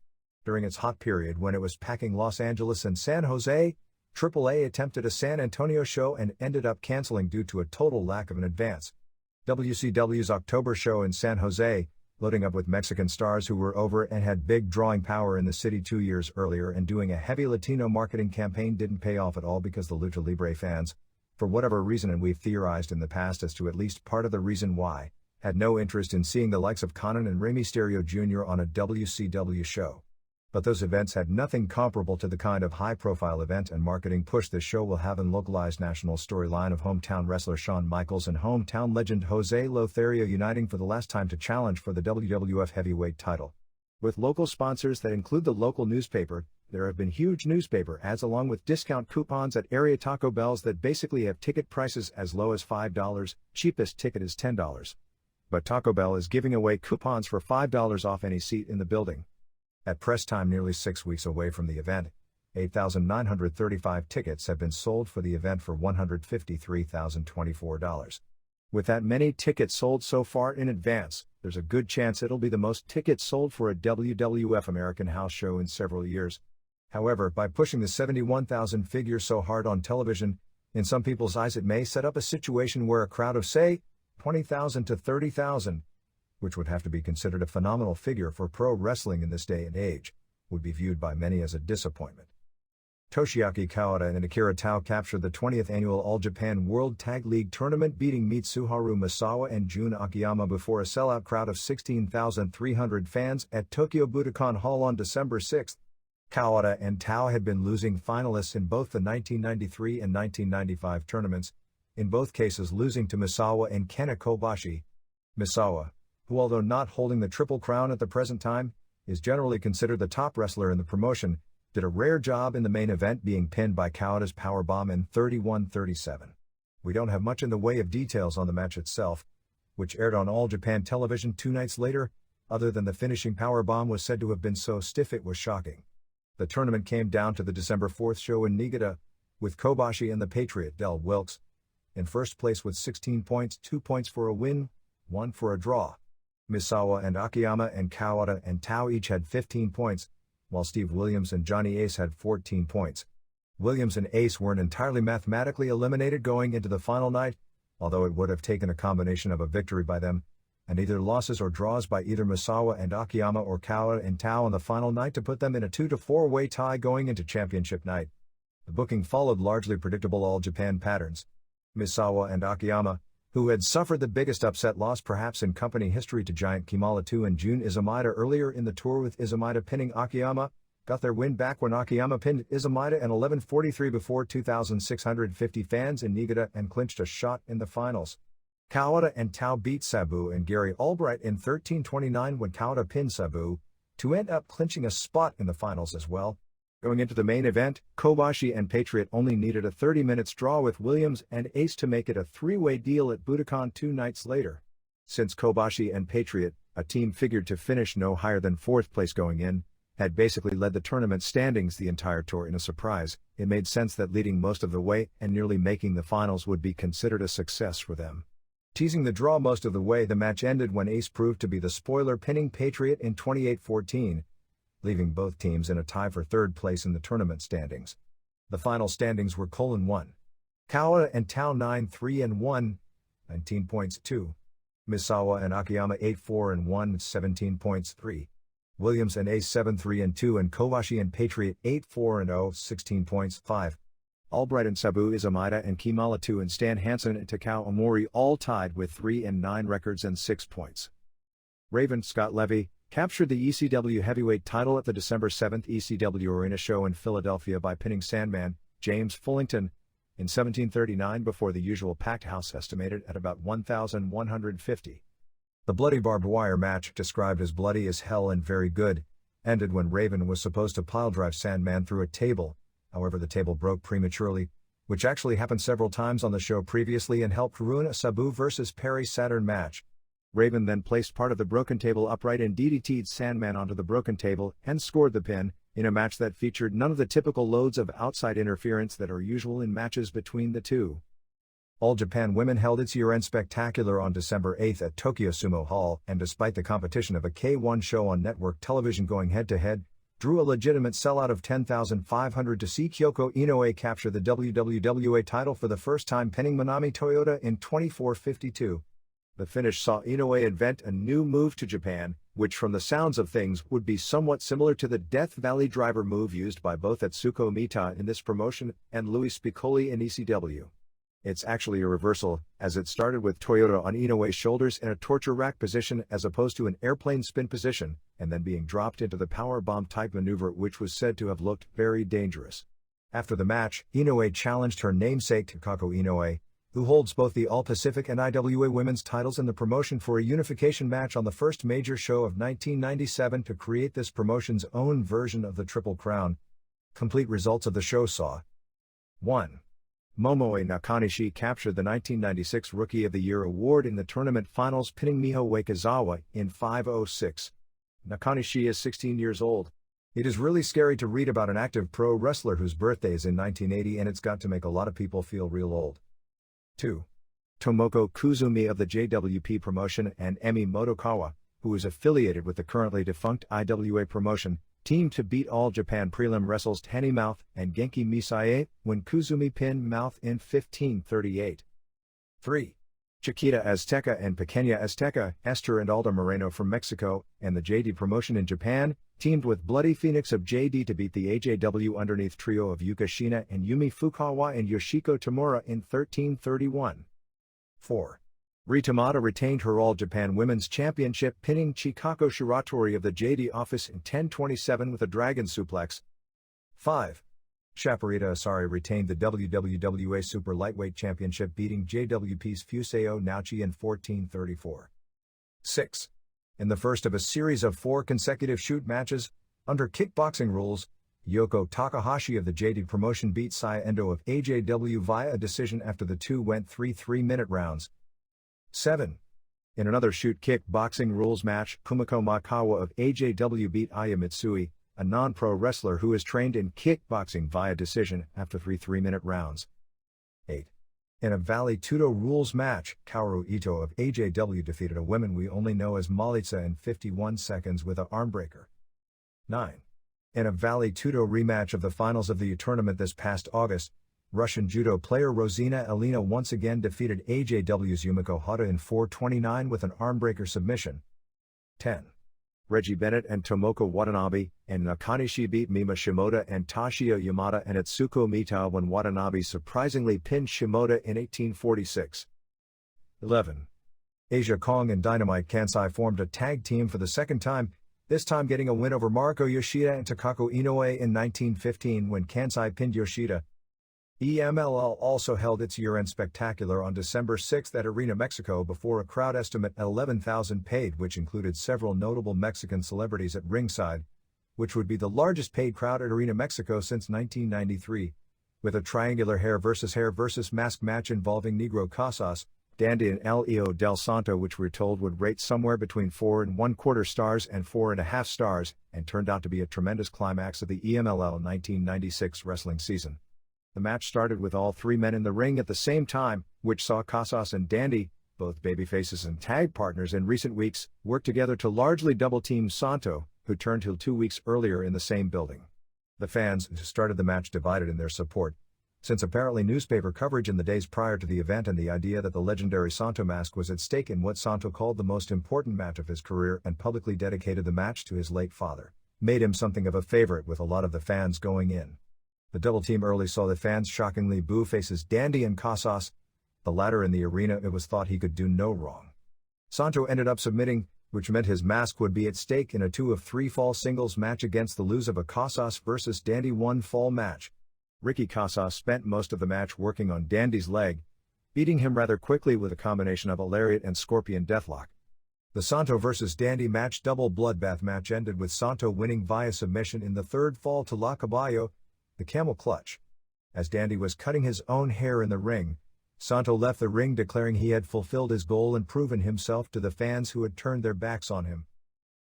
During its hot period when it was packing Los Angeles and San Jose, AAA attempted a San Antonio show and ended up canceling due to a total lack of an advance. WCW's October show in San Jose loading up with Mexican stars who were over and had big drawing power in the city 2 years earlier, and doing a heavy Latino marketing campaign didn't pay off at all because the Lucha Libre fans, for whatever reason, and we've theorized in the past as to at least part of the reason why, had no interest in seeing the likes of Conan and Rey Mysterio Jr. on a WCW show. But those events had nothing comparable to the kind of high-profile event and marketing push this show will have in localized national storyline of hometown wrestler Shawn Michaels and hometown legend Jose Lothario uniting for the last time to challenge for the WWF heavyweight title. With local sponsors that include the local newspaper, there have been huge newspaper ads along with discount coupons at area Taco Bells that basically have ticket prices as low as $5, cheapest ticket is $10. But Taco Bell is giving away coupons for $5 off any seat in the building. At press time nearly 6 weeks away from the event, 8,935 tickets have been sold for the event for $153,024. With that many tickets sold so far in advance, there's a good chance it'll be the most tickets sold for a WWF American House show in several years. However, by pushing the 71,000 figure so hard on television, in some people's eyes it may set up a situation where a crowd of, say, 20,000 to 30,000, which would have to be considered a phenomenal figure for pro wrestling in this day and age, would be viewed by many as a disappointment. Toshiaki Kawada and Akira Tao captured the 20th annual All Japan World Tag League Tournament, beating Mitsuharu Misawa and Jun Akiyama before a sellout crowd of 16,300 fans at Tokyo Budokan Hall on December 6. Kawada and Tao had been losing finalists in both the 1993 and 1995 tournaments, in both cases losing to Misawa and Kenta Kobashi. Misawa, who although not holding the Triple Crown at the present time, is generally considered the top wrestler in the promotion, did a rare job in the main event, being pinned by Kawada's powerbomb in 31-37. We don't have much in the way of details on the match itself, which aired on All Japan Television 2 nights later, other than the finishing powerbomb was said to have been so stiff it was shocking. The tournament came down to the December 4th show in Niigata, with Kobashi and the Patriot Del Wilkes in first place with 16 points, 2 points for a win, 1 for a draw. Misawa and Akiyama and Kawada and Tao each had 15 points, while Steve Williams and Johnny Ace had 14 points. Williams and Ace weren't entirely mathematically eliminated going into the final night, although it would have taken a combination of a victory by them, and either losses or draws by either Misawa and Akiyama or Kawada and Tao on the final night to put them in a 2-4-way tie going into championship night. The booking followed largely predictable All Japan patterns. Misawa and Akiyama, who had suffered the biggest upset loss perhaps in company history to Giant Kimala 2 and Jun Izumida earlier in the tour, with Izumida pinning Akiyama, got their win back when Akiyama pinned Izumida in 11:43 before 2,650 fans in Niigata and clinched a shot in the finals. Kawada and Tao beat Sabu and Gary Albright in 13:29 when Kawada pinned Sabu, to end up clinching a spot in the finals as well. Going into the main event, Kobashi and Patriot only needed a 30-minute draw with Williams and Ace to make it a 3-way deal at Budokan 2 nights later. Since Kobashi and Patriot, a team figured to finish no higher than 4th place going in, had basically led the tournament standings the entire tour in a surprise, it made sense that leading most of the way and nearly making the finals would be considered a success for them. Teasing the draw most of the way, the match ended when Ace proved to be the spoiler, pinning Patriot in 28-14. Leaving both teams in a tie for 3rd place in the tournament standings. The final standings were: 1. Kawada and Tao 9-3-1, 19 points 2. Misawa and Akiyama 8-4-1, 17 points 3. Williams and Ace 7-3-2 and Kobashi and Patriot 8-4-0, 16 points 5. Albright and Sabu Izumida and Kimala 2 and Stan Hansen and Takao Omori all tied with 3-9 records and 6 points. Raven Scott Levy captured the ECW heavyweight title at the December 7th ECW Arena show in Philadelphia by pinning Sandman, James Fullington, in 17:39 before the usual packed house estimated at about 1,150. The bloody barbed wire match, described as bloody as hell and very good, ended when Raven was supposed to piledrive Sandman through a table. However, the table broke prematurely, which actually happened several times on the show previously and helped ruin a Sabu vs. Perry Saturn match. Raven then placed part of the broken table upright and DDT'd Sandman onto the broken table and scored the pin, in a match that featured none of the typical loads of outside interference that are usual in matches between the two. All Japan Women held its year-end spectacular on December 8 at Tokyo Sumo Hall, and despite the competition of a K1 show on network television going head-to-head, drew a legitimate sellout of 10,500 to see Kyoko Inoue capture the WWWA title for the first time, pinning Manami Toyota in 24:52. The finish saw Inoue invent a new move to Japan, which from the sounds of things would be somewhat similar to the Death Valley Driver move used by both Atsuko Mita in this promotion and Louis Spicolli in ECW. It's actually a reversal, as it started with Toyota on Inoue's shoulders in a torture rack position as opposed to an airplane spin position, and then being dropped into the powerbomb type maneuver, which was said to have looked very dangerous. After the match, Inoue challenged her namesake Takako Inoue, who holds both the All-Pacific and IWA women's titles in the promotion, for a unification match on the first major show of 1997 to create this promotion's own version of the Triple Crown. Complete results of the show saw: 1. Momoe Nakanishi captured the 1996 Rookie of the Year award in the tournament finals, pinning Miho Wakizawa in 5:06. Nakanishi is 16 years old. It is really scary to read about an active pro wrestler whose birthday is in 1980, and it's got to make a lot of people feel real old. 2. Tomoko Kuzumi of the JWP promotion and Emi Motokawa, who is affiliated with the currently defunct IWA promotion, teamed to beat All Japan Prelim wrestles Tenny Mouth and Genki Misae when Kuzumi pinned Mouth in 15:38. 3. Chiquita Azteca and Pequeña Azteca, Esther and Alda Moreno from Mexico, and the JD promotion in Japan, teamed with Bloody Phoenix of JD to beat the AJW underneath trio of Yuka Shina and Yumi Fukawa and Yoshiko Tamura in 13:31. 4. Ritamata retained her All Japan Women's Championship, pinning Chikako Shiratori of the JD office in 10:27 with a Dragon Suplex. 5. Shaparita Asari retained the WWWA Super Lightweight Championship, beating JWP's Fuseo Naochi in 14:34. 6. In the first of a series of 4 consecutive shoot matches, under kickboxing rules, Yoko Takahashi of the JD promotion beat Saya Endo of AJW via a decision after the two went 3 3-minute rounds. 7. In another shoot kickboxing rules match, Kumiko Makawa of AJW beat Aya Mitsui, a non-pro wrestler who is trained in kickboxing, via decision after 3 3-minute rounds. 8. In a Valley Tudo rules match, Kaoru Ito of AJW defeated a woman we only know as Malitza in 51 seconds with a armbreaker. 9. In a Valley Tudo rematch of the finals of the tournament this past August, Russian judo player Rosina Elena once again defeated AJW's Yumiko Hata in 4:29 with an armbreaker submission. 10. Reggie Bennett and Tomoko Watanabe and Nakanishi beat Mima Shimoda and Toshio Yamada and Atsuko Mita when Watanabe surprisingly pinned Shimoda in 18:46. 11. Asia Kong and Dynamite Kansai formed a tag team for the second time, this time getting a win over Mariko Yoshida and Takako Inoue in 1915 when Kansai pinned Yoshida. EMLL also held its year-end spectacular on December 6 at Arena Mexico before a crowd estimate at 11,000 paid, which included several notable Mexican celebrities at ringside, which would be the largest paid crowd at Arena Mexico since 1993, with a triangular hair versus mask match involving Negro Casas, Dandy and Leo Del Santo, which we're told would rate somewhere between 4 1/4 stars and 4.5 stars, and turned out to be a tremendous climax of the EMLL 1996 wrestling season. The match started with all 3 men in the ring at the same time, which saw Casas and Dandy, both babyfaces and tag partners in recent weeks, work together to largely double-team Santo, who turned heel 2 weeks earlier in the same building. The fans who started the match divided in their support, since apparently newspaper coverage in the days prior to the event and the idea that the legendary Santo mask was at stake in what Santo called the most important match of his career and publicly dedicated the match to his late father, made him something of a favorite with a lot of the fans going in. The double team early saw the fans shockingly boo faces Dandy and Casas, the latter in the arena. It was thought he could do no wrong. Santo ended up submitting, which meant his mask would be at stake in a 2 of 3 fall singles match against the lose of a Casas versus Dandy 1 fall match. Ricky Casas spent most of the match working on Dandy's leg, beating him rather quickly with a combination of a lariat and scorpion deathlock. The Santo vs. Dandy match double bloodbath match ended with Santo winning via submission in the 3rd fall to La Caballo, the camel clutch. As Dandy was cutting his own hair in the ring, Santo left the ring declaring he had fulfilled his goal and proven himself to the fans who had turned their backs on him.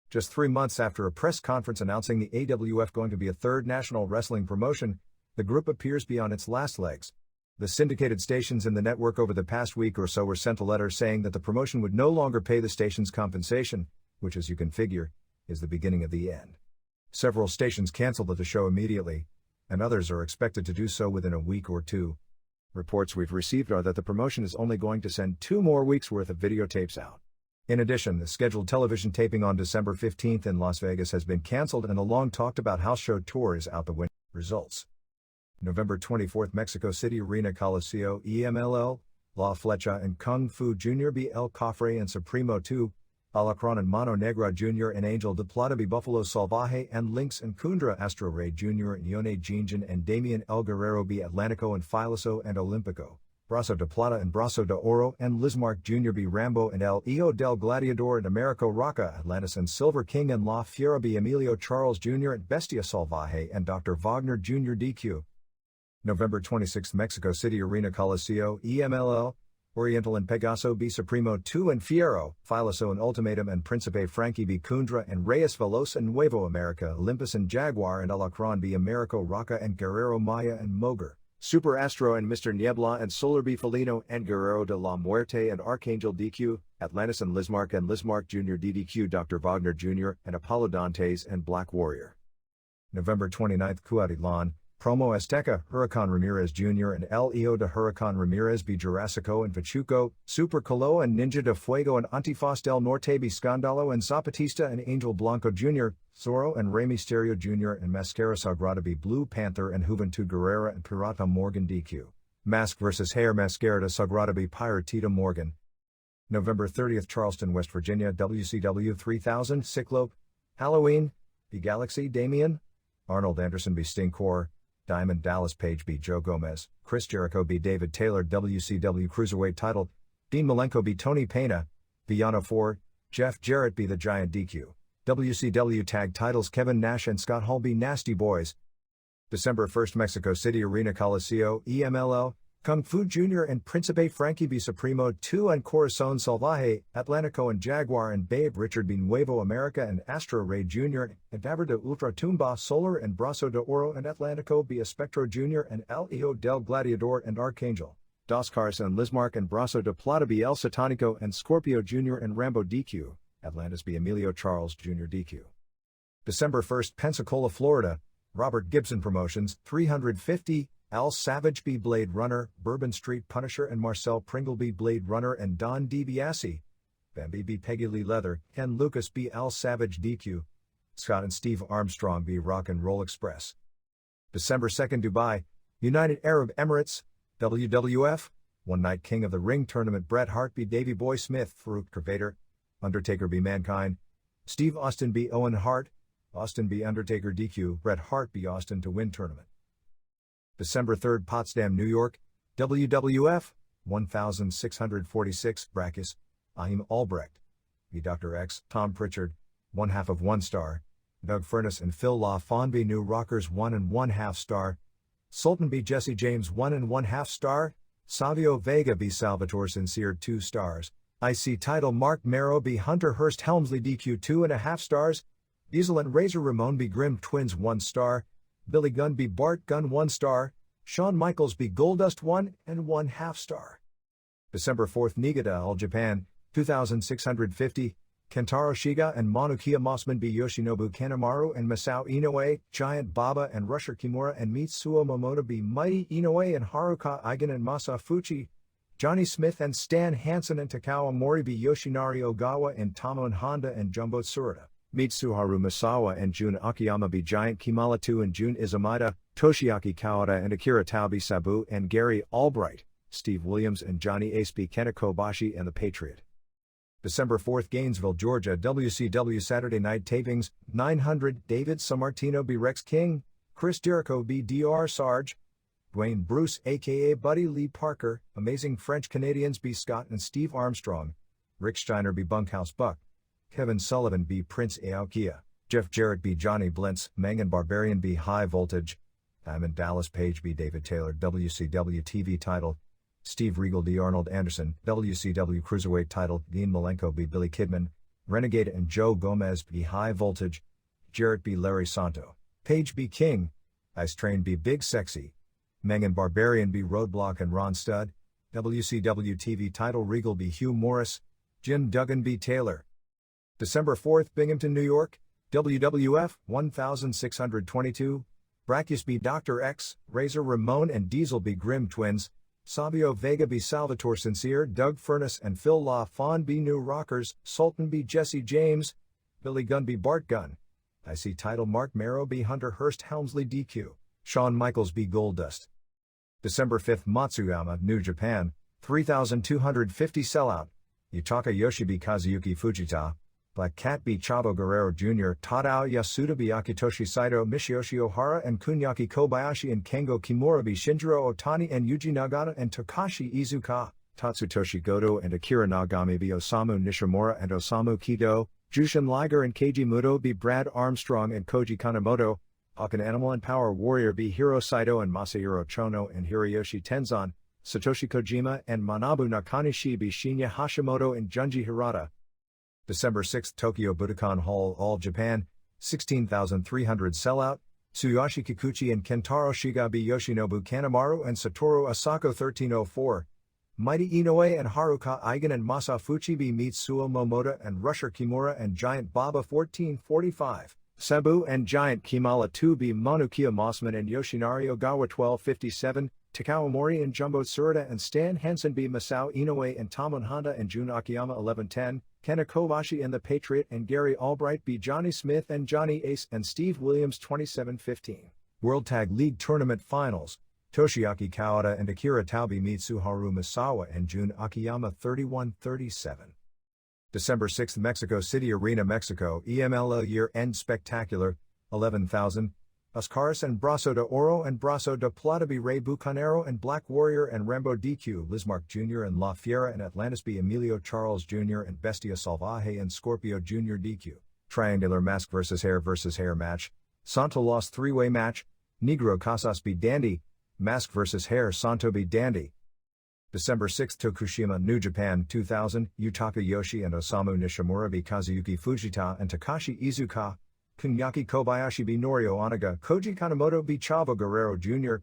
Just 3 months after a press conference announcing the AWF going to be a 3rd national wrestling promotion, the group appears to be on its last legs. The syndicated stations in the network over the past week or so were sent a letter saying that the promotion would no longer pay the station's compensation, which, as you can figure, is the beginning of the end. Several stations canceled the show immediately, and others are expected to do so within a week or 2. Reports we've received are that the promotion is only going to send 2 more weeks' worth of videotapes out. In addition, the scheduled television taping on December 15th in Las Vegas has been cancelled and the long-talked-about house show tour is out the window. Results. November 24th, Mexico City Arena Coliseo EMLL, La Flecha and Kung Fu Jr. B. El Cofre and Supremo 2, Alacron and Mano Negra Jr. and Angel de Plata B. Buffalo Salvaje and Lynx and Kundra Astro Rey Jr. and Yone Jinjin and Damian El Guerrero B. Atlantico and Filoso and Olympico, Brazo de Plata and Brazo de Oro and Lismark Jr. B. Rambo and El Hijo del Gladiador and Americo Rocca Atlantis and Silver King and La Fiera B. Emilio Charles Jr. and Bestia Salvaje and Dr. Wagner Jr. DQ. November 26, Mexico City Arena Coliseo EMLL, Oriental and Pegaso B. Supremo 2 and Fiero, Filoso and Ultimatum and Principe Frankie B. Kundra and Reyes Velosa and Nuevo America Olympus and Jaguar and Alacron B. Americo Rocca and Guerrero Maya and Moger, Super Astro and Mr. Niebla and Solar B. Felino and Guerrero de la Muerte and Archangel DQ, Atlantis and Lismark Jr. DDQ Dr. Wagner Jr. and Apollo Dantes and Black Warrior. November 29, Cuautitlán, Promo Azteca, Huracan Ramirez Jr. and El Hijo de Huracan Ramirez B. Jurassico and Pachuco, Super Colo and Ninja de Fuego and Antifaz del Norte B. Scandalo and Zapatista and Angel Blanco Jr., Zorro and Rey Mysterio Jr. and Mascara Sagrada B. Blue Panther and Juventud Guerrera and Pirata Morgan DQ. Mask vs. Hair Mascara de Sagrada B. Piratita Morgan. November 30th, Charleston, West Virginia, WCW 3000, Cyclope, Halloween, B. Galaxy Damien, Arnold Anderson B. Stingcore, Diamond Dallas Page B. Joe Gomez, Chris Jericho B. David Taylor WCW Cruiserweight title, Dean Malenko B. Tony Pena, Villano 4, Jeff Jarrett B. The Giant DQ, WCW Tag Titles Kevin Nash and Scott Hall B. Nasty Boys. December 1st, Mexico City Arena Coliseo EMLL, Kung Fu Jr. and Principe Frankie B. Supremo 2 and Corazon Salvaje, Atlantico and Jaguar and Babe Richard B. Nuevo America and Astro Rey Jr. and Daver de Ultra Tumba Solar and Brazo de Oro and Atlantico B. Espectro Jr. and El Hijo del Gladiador and Archangel, Dos Caras and Lismark and Brazo de Plata B. El Satanico and Scorpio Jr. and Rambo DQ, Atlantis B. Emilio Charles Jr. DQ. December 1st, Pensacola, Florida, Robert Gibson Promotions, 350, Al Savage B. Blade Runner, Bourbon Street Punisher and Marcel Pringle B. Blade Runner and Don DiBiase, Bambi B. Peggy Lee Leather, Ken Lucas B. Al Savage DQ, Scott and Steve Armstrong B. Rock and Roll Express. December 2nd, Dubai, United Arab Emirates, WWF, One Night King of the Ring Tournament Bret Hart B. Davey Boy Smith, Farouk Curvator, Undertaker B. Mankind, Steve Austin B. Owen Hart, Austin B. Undertaker DQ, Bret Hart B. Austin to win tournament. December 3rd, Potsdam, New York, WWF, 1646, Brachus, Ahim Albrecht, B. Dr. X, Tom Pritchard, 1/2 of 1 star, Doug Furness and Phil LaFon B. New Rockers 1 1/2 star, Sultan B. Jesse James 1 1/2 star, Savio Vega B. Salvatore Sincere 2 stars, IC title Mark Marrow B. Hunter Hurst Helmsley DQ 2 1/2 stars, Diesel and Razor Ramon B. Grimm Twins 1 star, Billy Gunn B. Bart Gunn 1 star, Shawn Michaels B. Goldust 1 1/2 star. December 4th, Niigata, All Japan, 2650, Kentaro Shiga and Manukia Mossman B. Yoshinobu Kanemaru and Masao Inoue, Giant Baba and Rusher Kimura and Mitsuo Momota B. Mighty Inoue and Haruka Eigen and Masa Fuchi, Johnny Smith and Stan Hansen and Takawa Mori B. Yoshinari Ogawa and Tomo and Honda and Jumbo Tsuruta, Mitsuharu Misawa and Jun Akiyama B. Giant Kimala 2 and Jun Izumida, Toshiaki Kawada and Akira Taubi Sabu and Gary Albright, Steve Williams and Johnny Ace B. Kenta Kobashi and The Patriot. December 4th, Gainesville, Georgia, WCW Saturday Night Tapings, 900, David Sammartino B. Rex King, Chris Jericho B. Dr. Sarge, Dwayne Bruce aka Buddy Lee Parker, Amazing French Canadians B. Scott and Steve Armstrong, Rick Steiner B. Bunkhouse Buck, Kevin Sullivan B. Prince Aokia, Jeff Jarrett B. Johnny Blintz, Mangan Barbarian B. High Voltage, Diamond Dallas Page B. David Taylor WCW TV title, Steve Regal D. Arnold Anderson, WCW Cruiserweight title, Dean Malenko B. Billy Kidman, Renegade and Joe Gomez B. High Voltage, Jarrett B. Larry Santo, Page B. King, Ice Train B. Big Sexy, Mangan Barbarian B. Roadblock and Ron Studd, WCW TV title Regal B. Hugh Morris, Jim Duggan B. Taylor. December 4th, Binghamton, New York, WWF 1622, Brachus B. Dr. X, Razor Ramon and Diesel B. Grimm Twins, Savio Vega B. Salvatore Sincere, Doug Furness and Phil La Fawn B. New Rockers, Sultan B. Jesse James, Billy Gunn B. Bart Gunn. IC title Mark Marrow B. Hunter Hurst Helmsley DQ, Shawn Michaels B. Goldust. December 5 Matsuyama, New Japan, 3,250 sellout, Yutaka Yoshi B. Kazuyuki Fujita, Black Cat B. Chavo Guerrero Jr., Tadao Yasuda B. Akitoshi Saito, Michiyoshi Ohara and Kunyaki Kobayashi and Kengo Kimura B. Shinjiro Otani and Yuji Nagata and Takashi Iizuka, Tatsutoshi Goto and Akira Nagami B. Osamu Nishimura and Osamu Kido, Jushin Liger and Keiji Muto B. Brad Armstrong and Koji Kanemoto, Hawken Animal and Power Warrior B. Hiro Saito and Masahiro Chono and Hiroyoshi Tenzan, Satoshi Kojima and Manabu Nakanishi B. Shinya Hashimoto and Junji Hirata. December 6 Tokyo Budokan Hall All Japan, 16,300 sellout, Tsuyoshi Kikuchi and Kentaro Shiga B. Yoshinobu Kanemaru and Satoru Asako 1304, Mighty Inoue and Haruka Eigen and Masafuchi B. Mitsuo Momota and Rusher Kimura and Giant Baba 1445, Sabu and Giant Kimala 2 B. Manukia Mossman and Yoshinari Ogawa 1257, Takao Mori and Jumbo Tsuruta and Stan Henson B. Masao Inoue and Tamon Honda and Jun Akiyama 1110, Kena Kobashi and The Patriot and Gary Albright B. Johnny Smith and Johnny Ace and Steve Williams 2715. World Tag League Tournament Finals, Toshiaki Kawada and Akira Taube Mitsuharu Misawa and Jun Akiyama 3137. December 6 Mexico City Arena Mexico EMLL Year End Spectacular, 11,000, Oscaris and Brazo de Oro and Brazo de Plata B. Rey Bucanero and Black Warrior and Rambo DQ Lismark Jr. and La Fiera and Atlantis B. Emilio Charles Jr. and Bestia Salvaje and Scorpio Jr. DQ. Triangular Mask vs. Hair match, Santo Lost 3-way match, Negro Casas B. Dandy, Mask vs. Hair Santo B. Dandy. December 6 Tokushima New Japan 2000, Yutaka Yoshi and Osamu Nishimura B. Kazuyuki Fujita and Takashi Iizuka, Kunyaki Kobayashi B. Norio Onaga, Koji Kanemoto B. Chavo Guerrero Jr.,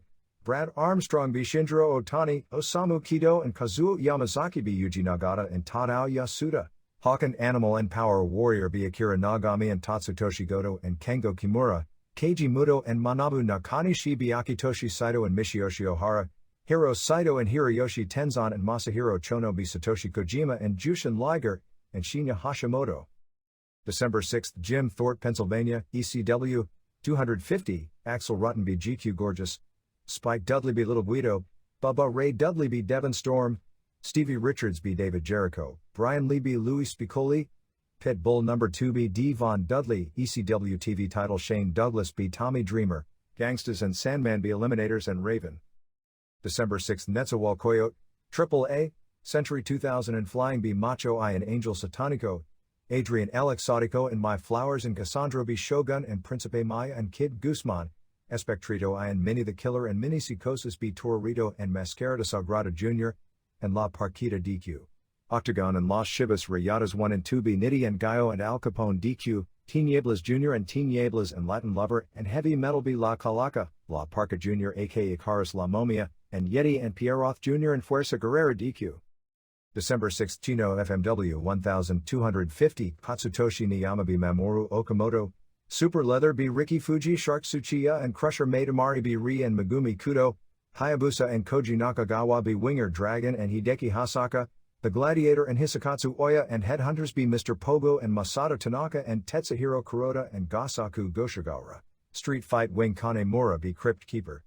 Brad Armstrong B. Shinjiro Otani, Osamu Kido and Kazuo Yamazaki B. Yuji Nagata and Tadao Yasuda, Hawken Animal and Power Warrior B. Akira Nagami and Tatsutoshi Goto and Kengo Kimura, Keiji Muto and Manabu Nakanishi B. Akitoshi Saito and Michiyoshi Ohara, Hiro Saito and Hiroyoshi Tenzan and Masahiro Chono B. Satoshi Kojima and Jushin Liger, and Shinya Hashimoto. December 6 Jim Thorpe, Pennsylvania, ECW, 250, Axel Rutten B. GQ Gorgeous, Spike Dudley B. Little Guido, Bubba Ray Dudley B. Devon Storm, Stevie Richards B. David Jericho, Brian Lee B. Louis Spicoli, Pitbull No. 2 B. D. Von Dudley, ECW TV title Shane Douglas B. Tommy Dreamer, Gangstas and Sandman B. Eliminators and Raven. December 6 Netsuwal Coyote, Triple A, Century 2000 and Flying B. Macho I and Angel Satanico, Adrian L. Exotico and My Flowers and Cassandro B. Shogun and Principe Maya and Kid Guzman, Espectrito I and Minnie the Killer and Minnie Psicosis B. Torito and Mascarada Sagrada Jr., and La Parquita DQ. Octagon and Los Chivas Rayadas 1 and 2 B. Nitty and Gallo and Al Capone DQ, Tinieblas Jr. and Tinieblas and Latin Lover and Heavy Metal B. La Calaca, La Parca Jr. aka Icarus La Momia, and Yeti and Pierroth Jr. and Fuerza Guerrera DQ. December 6 Chino FMW 1250, Katsutoshi Niyama B. Mamoru Okamoto, Super Leather B. Ricky Fuji Shark Tsuchiya and Crusher Maidamari B. Ri and Megumi Kudo, Hayabusa and Koji Nakagawa B. Winger Dragon and Hideki Hasaka, The Gladiator and Hisakatsu Oya and Headhunters B. Mr. Pogo and Masato Tanaka and Tetsuhiro Kuroda and Gasaku Goshigawara, Street Fight Wing Kanemura B. Crypt Keeper.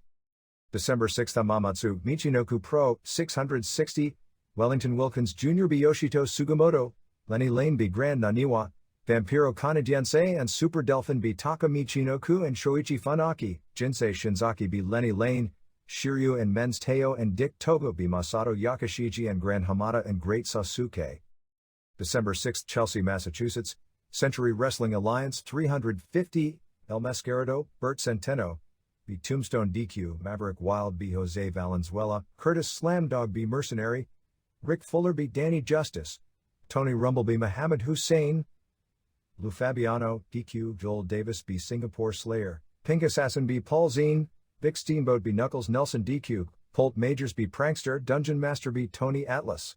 December 6 Hamamatsu Michinoku Pro 660, Wellington Wilkins Jr. B. Yoshito Sugimoto, Lenny Lane B. Grand Naniwa, Vampiro Kanadiense and Super Delphin B. Taka Michinoku and Shoichi Funaki, Jinsei Shinzaki B. Lenny Lane, Shiryu and Men's Teo and Dick Togo B. Masato Yakashiji and Grand Hamada and Great Sasuke. December 6 Chelsea, Massachusetts, Century Wrestling Alliance 350, El Mascarado, Bert Centeno, B. Tombstone DQ, Maverick Wild B. Jose Valenzuela, Curtis Slamdog B. Mercenary, Rick Fuller B. Danny Justice, Tony Rumble B. Muhammad Hussein, Lou Fabiano, DQ, Joel Davis B. Singapore Slayer, Pink Assassin B. Paul Zine, Vic Steamboat B. Knuckles Nelson DQ, Colt Majors B. Prankster, Dungeon Master B. Tony Atlas.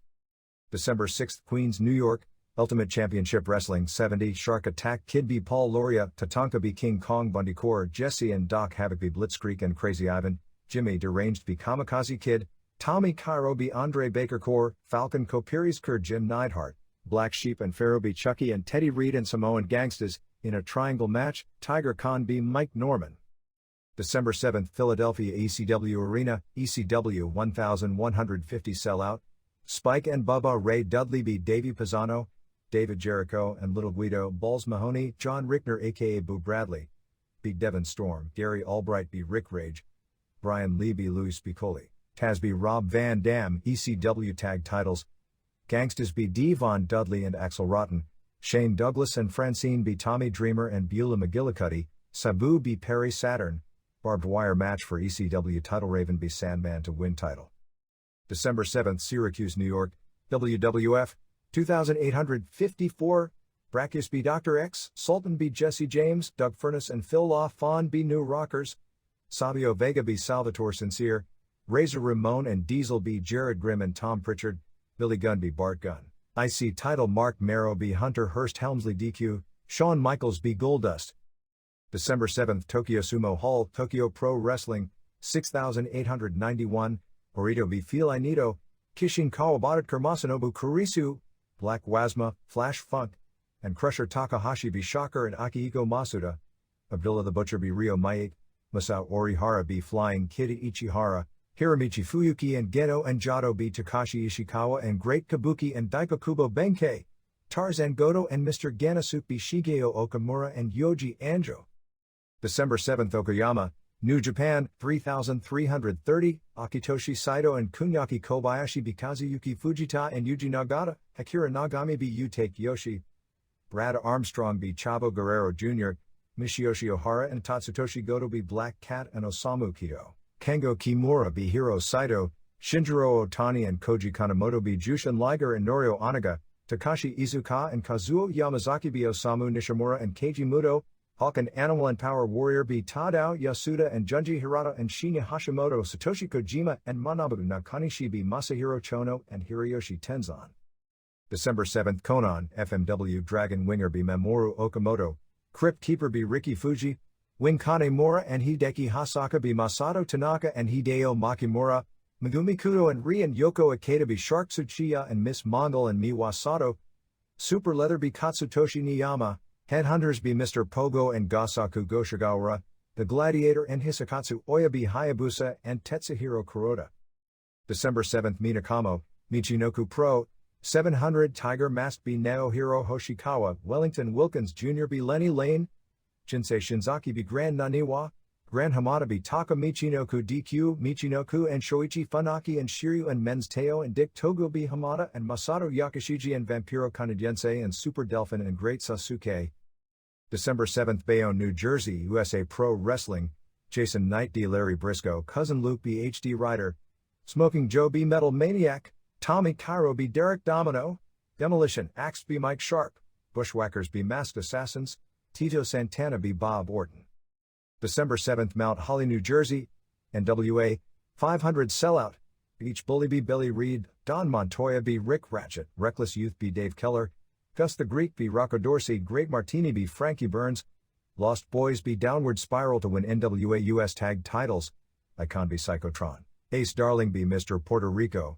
December 6 Queens, New York, Ultimate Championship Wrestling 70, Shark Attack Kid B. Paul Loria, Tatanka B. King Kong Bundy Core, Jesse and Doc Havoc B. Blitzkrieg and Crazy Ivan, Jimmy Deranged B. Kamikaze Kid, Tommy Cairo be Andre Baker Core, Falcon Kopiris Kerr Jim Neidhart, Black Sheep and Pharaoh be Chucky and Teddy Reed and Samoan Gangstas, in a triangle match, Tiger Khan be Mike Norman. December 7th Philadelphia ECW Arena, ECW 1150 sellout, Spike and Bubba Ray Dudley be Davey Pisano, David Jericho and Little Guido Balls Mahoney, John Rickner aka Boo Bradley, Big Devon Storm, Gary Albright be Rick Rage, Brian Lee be Louis Piccoli, Taz be Rob Van Dam, ECW tag titles, Gangstas be Devon Dudley and Axel Rotten, Shane Douglas and Francine be Tommy Dreamer and Beulah McGillicuddy, Sabu be Perry Saturn, barbed wire match for ECW title Raven be Sandman to win title. December 7th Syracuse, New York, WWF, 2854, Brachus be Dr. X, Sultan be Jesse James, Doug Furness and Phil Law Fawn be New Rockers, Savio Vega be Salvatore Sincere, Razor Ramon and Diesel be Jared Grimm and Tom Pritchard, Billy Gunn be Bart Gunn, IC title Mark Marrow be Hunter Hurst Helmsley DQ, Shawn Michaels be Goldust. December 7th Tokyo Sumo Hall, Tokyo Pro Wrestling, 6891, Burrito be Feel I Nito, Kishin Kawabata Masanobu Kurisu, Black Wasma, Flash Funk, and Crusher Takahashi be Shocker and Akihiko Masuda, Abdullah the Butcher be Ryo Miyake, Masao Orihara be Flying Kid Ichihara, Hiramichi Fuyuki and Geno and Jado be Takashi Ishikawa and Great Kabuki and Daikokubo Benkei, Tarzan Goto and Mr. Ganasuke be Shigeo Okamura and Yoji Anjo. December 7th Okayama, New Japan, 3330, Akitoshi Saito and Kunyaki Kobayashi be Kazuyuki Fujita and Yuji Nagata, Akira Nagami be Yutake Yoshi, Brad Armstrong be Chavo Guerrero Jr., Michiyoshi Ohara and Tatsutoshi Goto be Black Cat and Osamu Kido, Kengo Kimura be Hiro Saito, Shinjiro Otani and Koji Kanemoto be Jushin Liger and Norio Onaga, Takashi Izuka and Kazuo Yamazaki be Osamu Nishimura and Keiji Muto, Hawk and Animal and Power Warrior be Tadao Yasuda and Junji Hirata and Shinya Hashimoto, Satoshi Kojima and Manabu Nakanishi be Masahiro Chono and Hiroyoshi Tenzan. December 7th Conan, FMW Dragon Winger be Mamoru Okamoto, Crypt Keeper be Riki Fuji, Wing Kanemura and Hideki Hasaka be Masato Tanaka and Hideo Makimura, Megumi Kudo and Ri and Yoko Ikeda be Shark Tsuchiya and Miss Mongol and Miwa Sato, Super Leather be Katsutoshi Niyama, Headhunters be Mr. Pogo and Gasaku Goshigawara, The Gladiator and Hisakatsu Oya be Hayabusa and Tetsuhiro Kuroda. December 7th Minakamo, Michinoku Pro, 700 Tiger Mask be Naohiro Hoshikawa, Wellington Wilkins Jr. be Lenny Lane, Shinsei Shinzaki be Grand Naniwa, Grand Hamada be Taka Michinoku DQ, Michinoku and Shoichi Funaki and Shiryu and Men's Teo and Dick Togo be Hamada and Masato Yakashiji and Vampiro Canadiense and Super Delphin and Great Sasuke. December 7th Bayonne, New Jersey, USA Pro Wrestling, Jason Knight D. Larry Briscoe, Cousin Luke be HD Rider, Smoking Joe be Metal Maniac, Tommy Cairo be Derek Domino, Demolition Axe be Mike Sharp, Bushwhackers be Masked Assassins, Tito Santana be Bob Orton. December 7th Mount Holly, New Jersey, NWA, 500 Sellout, Beach Bully be Billy Reed, Don Montoya be Rick Ratchet, Reckless Youth be Dave Keller, Gus the Greek be Rocco Dorsey, Greg Martini be Frankie Burns, Lost Boys be Downward Spiral to win NWA US Tag Titles, Icon be Psychotron, Ace Darling be Mr. Puerto Rico.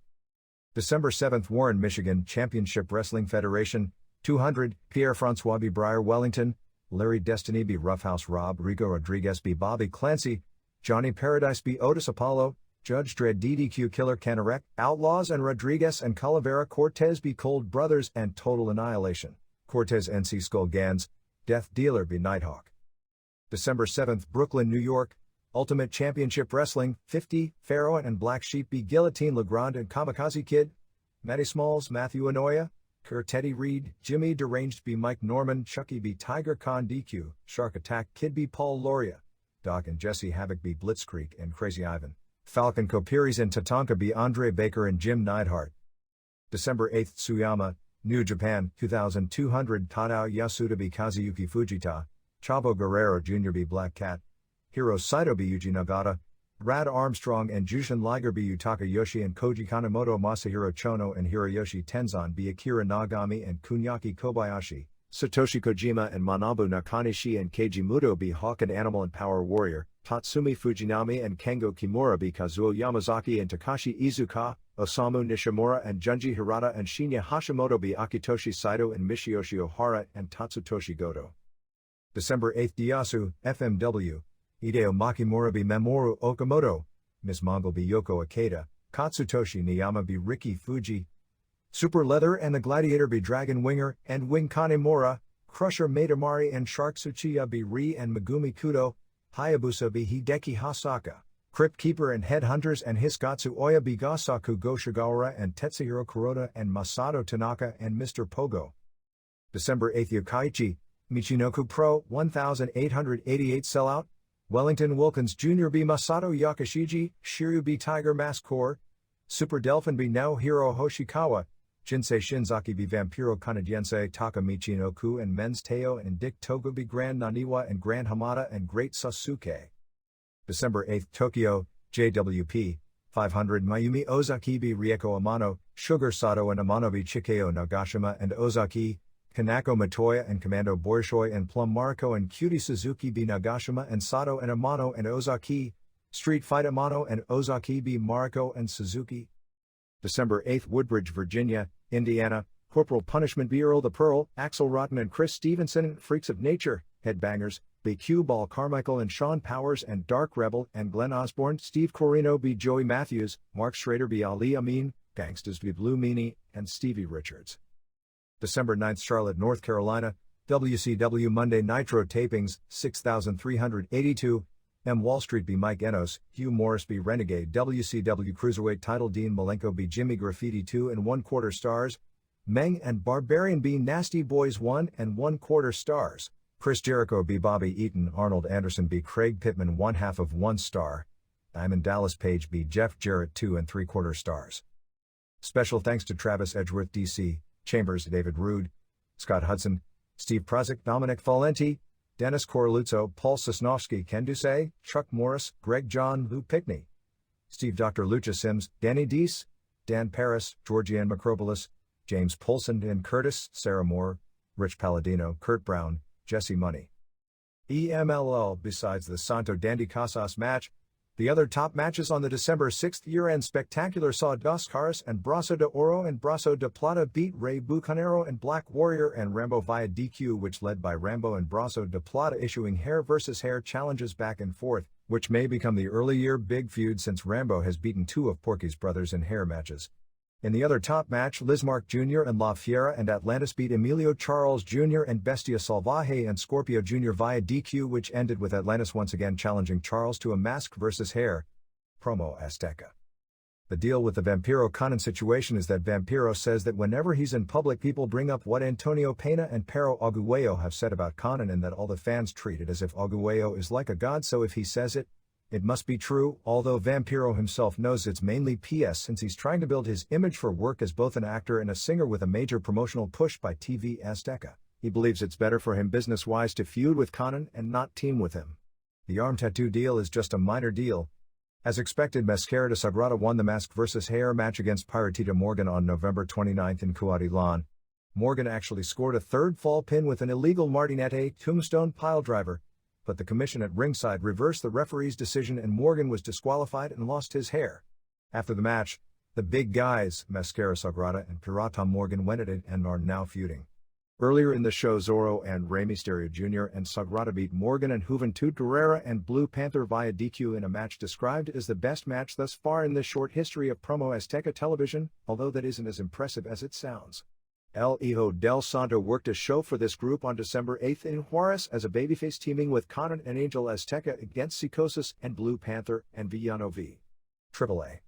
December 7th Warren, Michigan, Championship Wrestling Federation, 200, Pierre-Francois be Briar Wellington, Larry Destiny be Roughhouse Rob, Rico Rodriguez be Bobby Clancy, Johnny Paradise be Otis Apollo, Judge Dredd DDQ Killer Canarek, Outlaws and Rodriguez and Calavera Cortez be Cold Brothers and Total Annihilation, Cortez NC Skull Gans, Death Dealer be Nighthawk. December 7th Brooklyn, New York, Ultimate Championship Wrestling, 50, Pharaoh and Black Sheep be Guillotine Legrand and Kamikaze Kid, Matty Smalls, Matthew Anoya, Kerr Teddy Reed, Jimmy Deranged be Mike Norman, Chucky be Tiger Khan DQ, Shark Attack Kid be Paul Loria, Doc and Jesse Havoc be Blitzkrieg and Crazy Ivan, Falcon Kopiris and Tatanka be Andre Baker and Jim Neidhart. December 8th Tsuyama, New Japan, 2200 Tadao Yasuda be Kazuyuki Fujita, Chavo Guerrero Jr. be Black Cat, Hiro Saito be Yuji Nagata, Brad Armstrong and Jushin Liger be Yutaka Yoshi and Koji Kanemoto, Masahiro Chono and Hiroyoshi Tenzan be Akira Nagami and Kunyaki Kobayashi, Satoshi Kojima and Manabu Nakanishi and Keiji Muto be Hawk and Animal and Power Warrior, Tatsumi Fujinami and Kengo Kimura be Kazuo Yamazaki and Takashi Iizuka, Osamu Nishimura and Junji Hirata and Shinya Hashimoto be Akitoshi Saito and Michiyoshi Ohara and Tatsutoshi Goto. December 8 Diyasu, FMW, Hideo Makimura be Mamoru Okamoto, Miss Mongol be Yoko Ikeda, Katsutoshi Niyama be Riki Fuji, Super Leather and the Gladiator be Dragon Winger and Wing Kanemura, Crusher Matamari and Shark Tsuchiya be Ri and Megumi Kudo, Hayabusa be Hideki Hasaka, Crypt Keeper and Headhunters and Hiskatsu Oya be Gasaku Goshigawara and Tetsuhiro Kuroda and Masato Tanaka and Mr. Pogo. December 8 Yokkaichi, Michinoku Pro 1888 Sellout, Wellington Wilkins Jr. be Masato Yakashiji, Shiryu be Tiger Mask Corps, Super Delphin be Naohiro Hoshikawa, Jinsei Shinzaki be Vampiro Kanadiense Taka Michinoku and Men's Teo and Dick Togo be Grand Naniwa and Grand Hamada and Great Sasuke. December 8 Tokyo, JWP, 500 Mayumi Ozaki be Rieko Amano, Sugar Sato and Amano be Chikeo Nagashima and Ozaki, Kanako Matoya and Commando Borshoy and Plum Mariko and Cutie Suzuki be Nagashima and Sato and Amano and Ozaki, Street Fight Amano and Ozaki be Mariko and Suzuki. December 8 Woodbridge, Virginia, Indiana, Corporal Punishment be Earl the Pearl, Axel Rotten and Chris Stevenson, Freaks of Nature, Headbangers, be Q Ball Carmichael and Sean Powers and Dark Rebel and Glenn Osborne, Steve Corino be Joey Matthews, Mark Schrader be Ali Amin, Gangstas be Blue Meanie, and Stevie Richards. December 9 Charlotte, North Carolina, WCW Monday Nitro Tapings, 6382, M. Wall Street be Mike Enos, Hugh Morris be Renegade, WCW Cruiserweight title Dean Malenko be Jimmy Graffiti 2 1/4 stars, Meng and Barbarian be Nasty Boys 1 1/4 stars, Chris Jericho be Bobby Eaton, Arnold Anderson be Craig Pittman 1/2 of 1 star, Diamond Dallas Page be Jeff Jarrett 2 3/4 stars. Special thanks to Travis Edgeworth DC, Chambers, David Rude, Scott Hudson, Steve Prozik, Dominic Valenti, Dennis Corluzzo, Paul Sosnowski, Ken Dusay, Chuck Morris, Greg John, Lou Pickney, Steve Dr. Lucha Sims, Danny Deese, Dan Paris, Georgianne Macropolis, James Polson, Dan Curtis, Sarah Moore, Rich Palladino, Kurt Brown, Jesse Money. EMLL. Besides the Santo Dandy Casas match, the other top matches on the December 6th year-end spectacular saw Dos Caras and Brazo de Oro and Brazo de Plata beat Rey Bucanero and Black Warrior and Rambo via DQ, which led by Rambo and Brazo de Plata issuing hair versus hair challenges back and forth, which may become the early year big feud since Rambo has beaten 2 of Porky's brothers in hair matches. In the other top match, Lizmark Jr. and La Fiera and Atlantis beat Emilio Charles Jr. and Bestia Salvaje and Scorpio Jr. via DQ, which ended with Atlantis once again challenging Charles to a mask versus hair. Promo Azteca. The deal with the Vampiro Conan situation is that Vampiro says that whenever he's in public, people bring up what Antonio Pena and Pero Aguayo have said about Conan and that all the fans treat it as if Aguayo is like a god, so if he says it, it must be true, although Vampiro himself knows it's mainly PS since he's trying to build his image for work as both an actor and a singer with a major promotional push by TV Azteca. He believes it's better for him business-wise to feud with Conan and not team with him. The arm tattoo deal is just a minor deal. As expected, Mascara de Sagrada won the mask versus hair match against Piratita Morgan on November 29 in Cuautitlán. Morgan actually scored a third fall pin with an illegal Martinete tombstone piledriver, but the commission at ringside reversed the referee's decision and Morgan was disqualified and lost his hair. After the match, the big guys, Mascara Sagrada and Pirata Morgan, went at it and are now feuding. Earlier in the show, Zorro and Rey Mysterio Jr. and Sagrada beat Morgan and Juventud Guerrera and Blue Panther via DQ in a match described as the best match thus far in the short history of Promo Azteca television, although that isn't as impressive as it sounds. El Hijo del Santo worked a show for this group on December 8 in Juarez as a babyface teaming with Conan and Angel Azteca against Psicosis and Blue Panther and Villano V. AAA.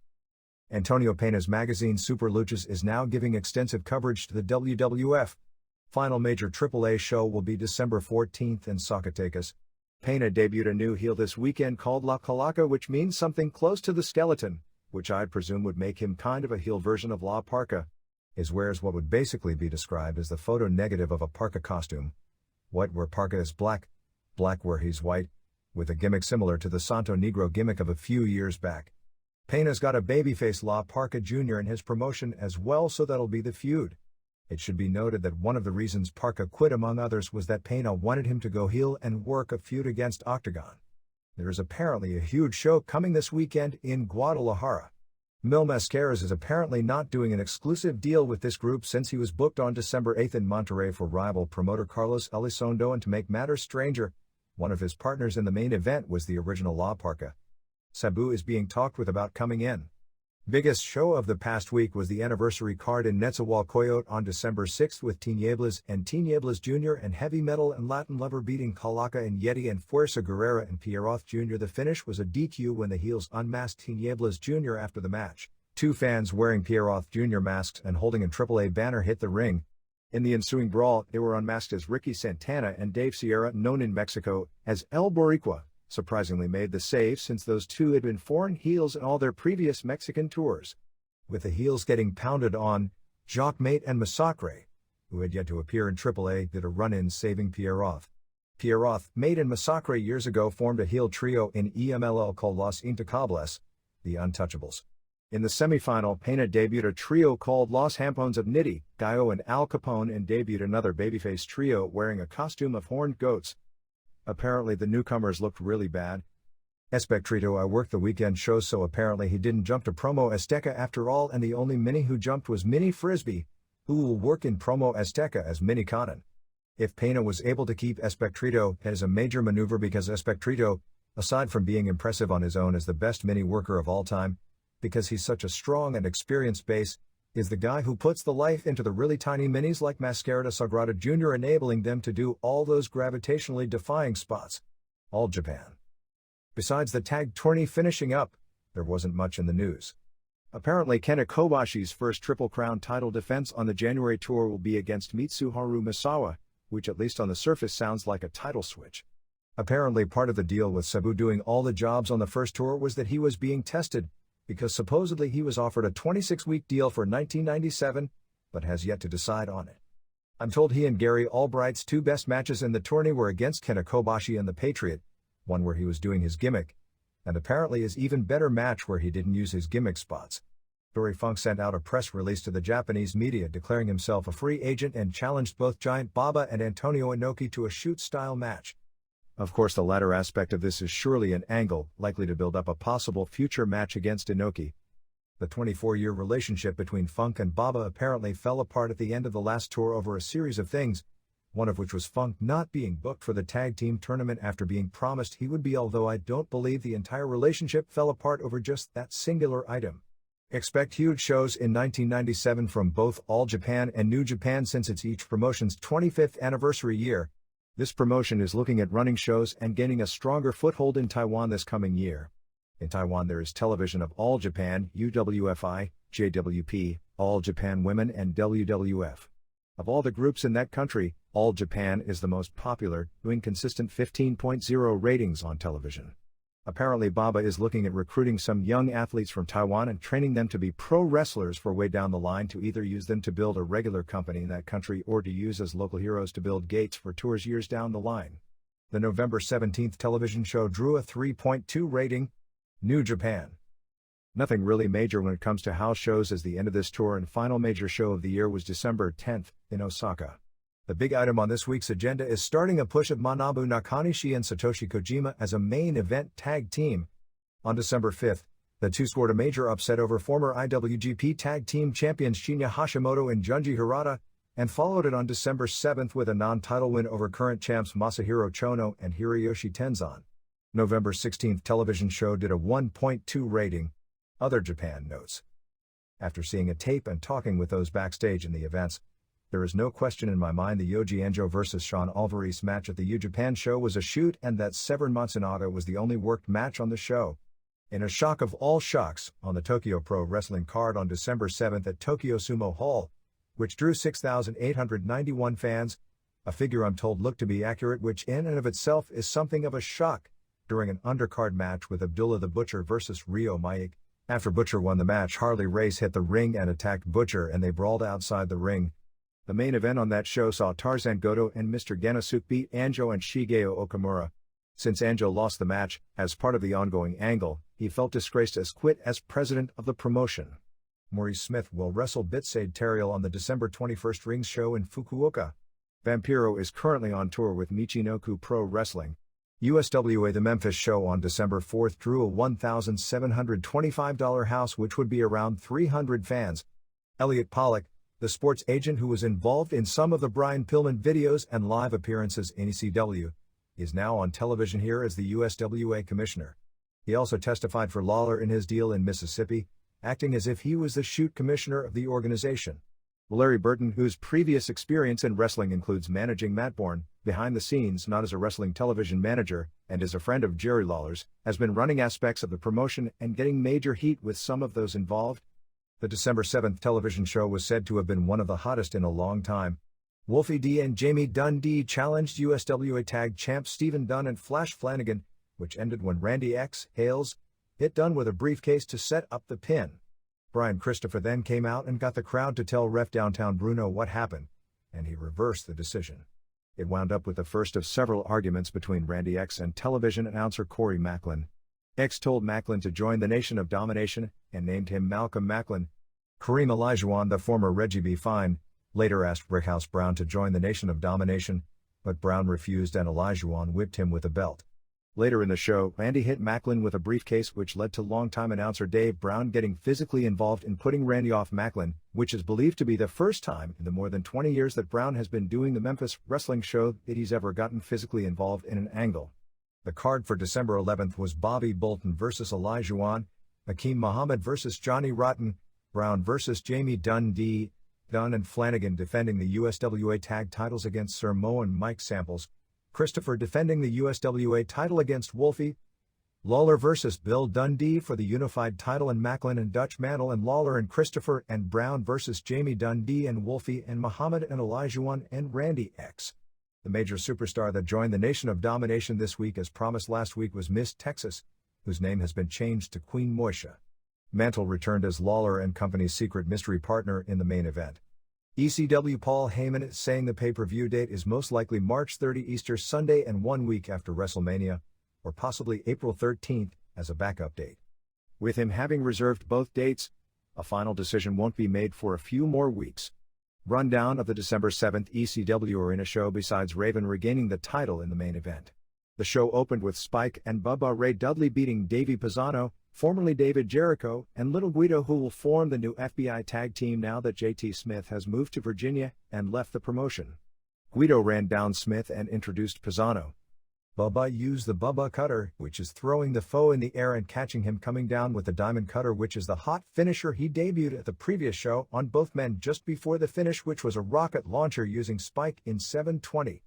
Antonio Pena's magazine Super Luchas is now giving extensive coverage to the WWF. Final major AAA show will be December 14 in Zacatecas. Pena debuted a new heel this weekend called La Calaca, which means something close to the skeleton, which I'd presume would make him kind of a heel version of La Parka. His wears what would basically be described as the photo negative of a parka costume. White where parka is black, black where he's white, with a gimmick similar to the Santo Negro gimmick of a few years back. Pena's got a babyface La Parka Jr. in his promotion as well, so that'll be the feud. It should be noted that one of the reasons Parka quit among others was that Pena wanted him to go heel and work a feud against Octagon. There is apparently a huge show coming this weekend in Guadalajara. Mil Mascaras is apparently not doing an exclusive deal with this group since he was booked on December 8 in Monterrey for rival promoter Carlos Elizondo, and to make matters stranger, one of his partners in the main event was the original La Parka. Sabu is being talked with about coming in. Biggest show of the past week was the anniversary card in Nezahualcóyotl on December 6 with Tinieblas and Tinieblas Jr. and heavy metal and Latin lover beating Calaca and Yeti and Fuerza Guerrera and Pierroth Jr. The finish was a DQ when the heels unmasked Tinieblas Jr. after the match. Two fans wearing Pierroth Jr. masks and holding a AAA banner hit the ring. In the ensuing brawl, they were unmasked as Ricky Santana and Dave Sierra, known in Mexico as El Boricua, surprisingly made the save since those two had been foreign heels in all their previous Mexican tours. With the heels getting pounded on, Jacques Mate and Massacre, who had yet to appear in AAA, did a run-in saving Pierroth. Pierroth, Mate and Massacre years ago formed a heel trio in EMLL called Los Intocables, the Untouchables. In the semifinal, Pena debuted a trio called Los Hampones of Nitty, Gallo and Al Capone, and debuted another babyface trio wearing a costume of horned goats. Apparently the newcomers looked really bad. Espectrito I worked the weekend show, so apparently he didn't jump to Promo Azteca after all, and the only Mini who jumped was Mini Frisbee, who will work in Promo Azteca as Mini Conan. If Pena was able to keep Espectrito, it is a major maneuver because Espectrito, aside from being impressive on his own as the best Mini worker of all time, because he's such a strong and experienced base, is the guy who puts the life into the really tiny minis like Mascarada Sagrada Jr., enabling them to do all those gravitationally defying spots. All Japan. Besides the tag tourney finishing up, there wasn't much in the news. Apparently Kenta Kobashi's first Triple Crown title defense on the January tour will be against Mitsuharu Misawa, which at least on the surface sounds like a title switch. Apparently part of the deal with Sabu doing all the jobs on the first tour was that he was being tested, because supposedly he was offered a 26-week deal for 1997, but has yet to decide on it. I'm told he and Gary Albright's two best matches in the tourney were against Kenta Kobashi and the Patriot, one where he was doing his gimmick, and apparently his even better match where he didn't use his gimmick spots. Dory Funk sent out a press release to the Japanese media declaring himself a free agent and challenged both Giant Baba and Antonio Inoki to a shoot-style match. Of course, the latter aspect of this is surely an angle likely to build up a possible future match against Inoki. The 24-year relationship between Funk and Baba apparently fell apart at the end of the last tour over a series of things, one of which was Funk not being booked for the tag team tournament after being promised he would be, although I don't believe the entire relationship fell apart over just that singular item. Expect huge shows in 1997 from both All Japan and New Japan since it's each promotion's 25th anniversary year. This promotion is looking at running shows and gaining a stronger foothold in Taiwan this coming year. In Taiwan there is television of All Japan, UWFI, JWP, All Japan Women and WWF. Of all the groups in that country, All Japan is the most popular, doing consistent 15.0 ratings on television. Apparently Baba is looking at recruiting some young athletes from Taiwan and training them to be pro wrestlers for way down the line, to either use them to build a regular company in that country or to use as local heroes to build gates for tours years down the line. The November 17th television show drew a 3.2 rating. New Japan. Nothing really major when it comes to house shows, as the end of this tour and final major show of the year was December 10th in Osaka. The big item on this week's agenda is starting a push of Manabu Nakanishi and Satoshi Kojima as a main event tag team. On December 5th, the two scored a major upset over former IWGP Tag Team Champions Shinya Hashimoto and Junji Hirata, and followed it on December 7th with a non-title win over current champs Masahiro Chono and Hiroyoshi Tenzan. November 16th television show did a 1.2 rating. Other Japan notes. After seeing a tape and talking with those backstage in the events, there is no question in my mind the Yoji Anjo vs. Sean Alvarez match at the U Japan show was a shoot, and that Severn Matsunaga was the only worked match on the show. In a shock of all shocks, on the Tokyo Pro Wrestling card on December 7th at Tokyo Sumo Hall, which drew 6,891 fans, a figure I'm told looked to be accurate, which in and of itself is something of a shock, during an undercard match with Abdullah the Butcher vs. Ryo Maik. After Butcher won the match, Harley Race hit the ring and attacked Butcher, and they brawled outside the ring. The main event on that show saw Tarzan Goto and Mr. Genosuke beat Anjo and Shigeo Okamura. Since Anjo lost the match, as part of the ongoing angle, he felt disgraced as quit as president of the promotion. Maurice Smith will wrestle Bitsade Terriel on the December 21st Rings show in Fukuoka. Vampiro is currently on tour with Michinoku Pro Wrestling. USWA The Memphis show on December 4th drew a $1,725 house, which would be around 300 fans. Elliot Pollock, the sports agent who was involved in some of the Brian Pillman videos and live appearances in ECW, is now on television here as the USWA commissioner. He also testified for Lawler in his deal in Mississippi, acting as if he was the shoot commissioner of the organization. Larry Burton, whose previous experience in wrestling includes managing Matt Bourne, behind the scenes not as a wrestling television manager, and is a friend of Jerry Lawler's, has been running aspects of the promotion and getting major heat with some of those involved. The December 7th television show was said to have been one of the hottest in a long time. Wolfie D and Jamie Dundee challenged USWA Tag Champs Stephen Dunn and Flash Flanagan, which ended when Randy X. Hales hit Dunn with a briefcase to set up the pin. Brian Christopher then came out and got the crowd to tell ref Downtown Bruno what happened, and he reversed the decision. It wound up with the first of several arguments between Randy X and television announcer Corey Macklin. X told Macklin to join the Nation of Domination and named him Malcolm Macklin. Kareem Olajuwon, the former Reggie B. Fine, later asked Brickhouse Brown to join the Nation of Domination, but Brown refused and Olajuwon whipped him with a belt. Later in the show, Randy hit Macklin with a briefcase, which led to longtime announcer Dave Brown getting physically involved in putting Randy off Macklin, which is believed to be the first time in the more than 20 years that Brown has been doing the Memphis wrestling show that he's ever gotten physically involved in an angle. The card for December 11th was Bobby Bolton vs. Olajuwon, Hakeem Muhammad vs. Johnny Rotten, Brown vs. Jamie Dundee, Dunn and Flanagan defending the USWA tag titles against Sir Mo and Mike Samples, Christopher defending the USWA title against Wolfie, Lawler vs. Bill Dundee for the unified title, and Macklin and Dutch Mantle, and Lawler and Christopher and Brown vs. Jamie Dundee and Wolfie and Muhammad and Olajuwon and Randy X. The major superstar that joined the Nation of Domination this week, as promised last week, was Miss Texas, whose name has been changed to Queen Moisha. Mantle returned as Lawler and Company's secret mystery partner in the main event. ECW Paul Heyman is saying the pay-per-view date is most likely March 30, Easter Sunday, and 1 week after WrestleMania, or possibly April 13th, as a backup date. With him having reserved both dates, a final decision won't be made for a few more weeks. Rundown of the December 7th ECW Arena show. Besides Raven regaining the title in the main event, the show opened with Spike and Bubba Ray Dudley beating Davey Pisano, formerly David Jericho, and Little Guido, who will form the new FBI tag team now that JT Smith has moved to Virginia and left the promotion. Guido ran down Smith and introduced Pisano. Bubba used the Bubba Cutter, which is throwing the foe in the air and catching him coming down with the Diamond Cutter, which is the hot finisher he debuted at the previous show on both men just before the finish, which was a rocket launcher using Spike in 720.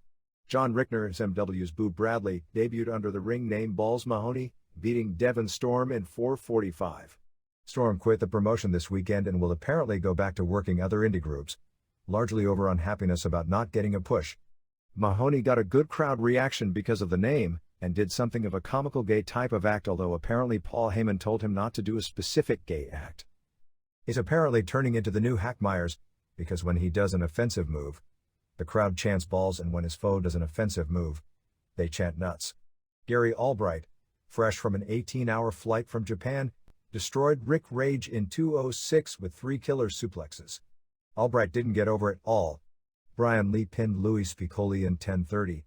John Rickner as MW's Boo Bradley debuted under the ring name Balls Mahoney, beating Devon Storm in 4:45. Storm quit the promotion this weekend and will apparently go back to working other indie groups, largely over unhappiness about not getting a push. Mahoney got a good crowd reaction because of the name, and did something of a comical gay type of act, although apparently Paul Heyman told him not to do a specific gay act. He's apparently turning into the new Hack Myers, because when he does an offensive move, the crowd chants balls, and when his foe does an offensive move, they chant nuts. Gary Albright, fresh from an 18-hour flight from Japan, destroyed Rick Rage in 2:06 with 3 killer suplexes. Albright didn't get over it all. Brian Lee pinned Louis Spicolli in 10:30.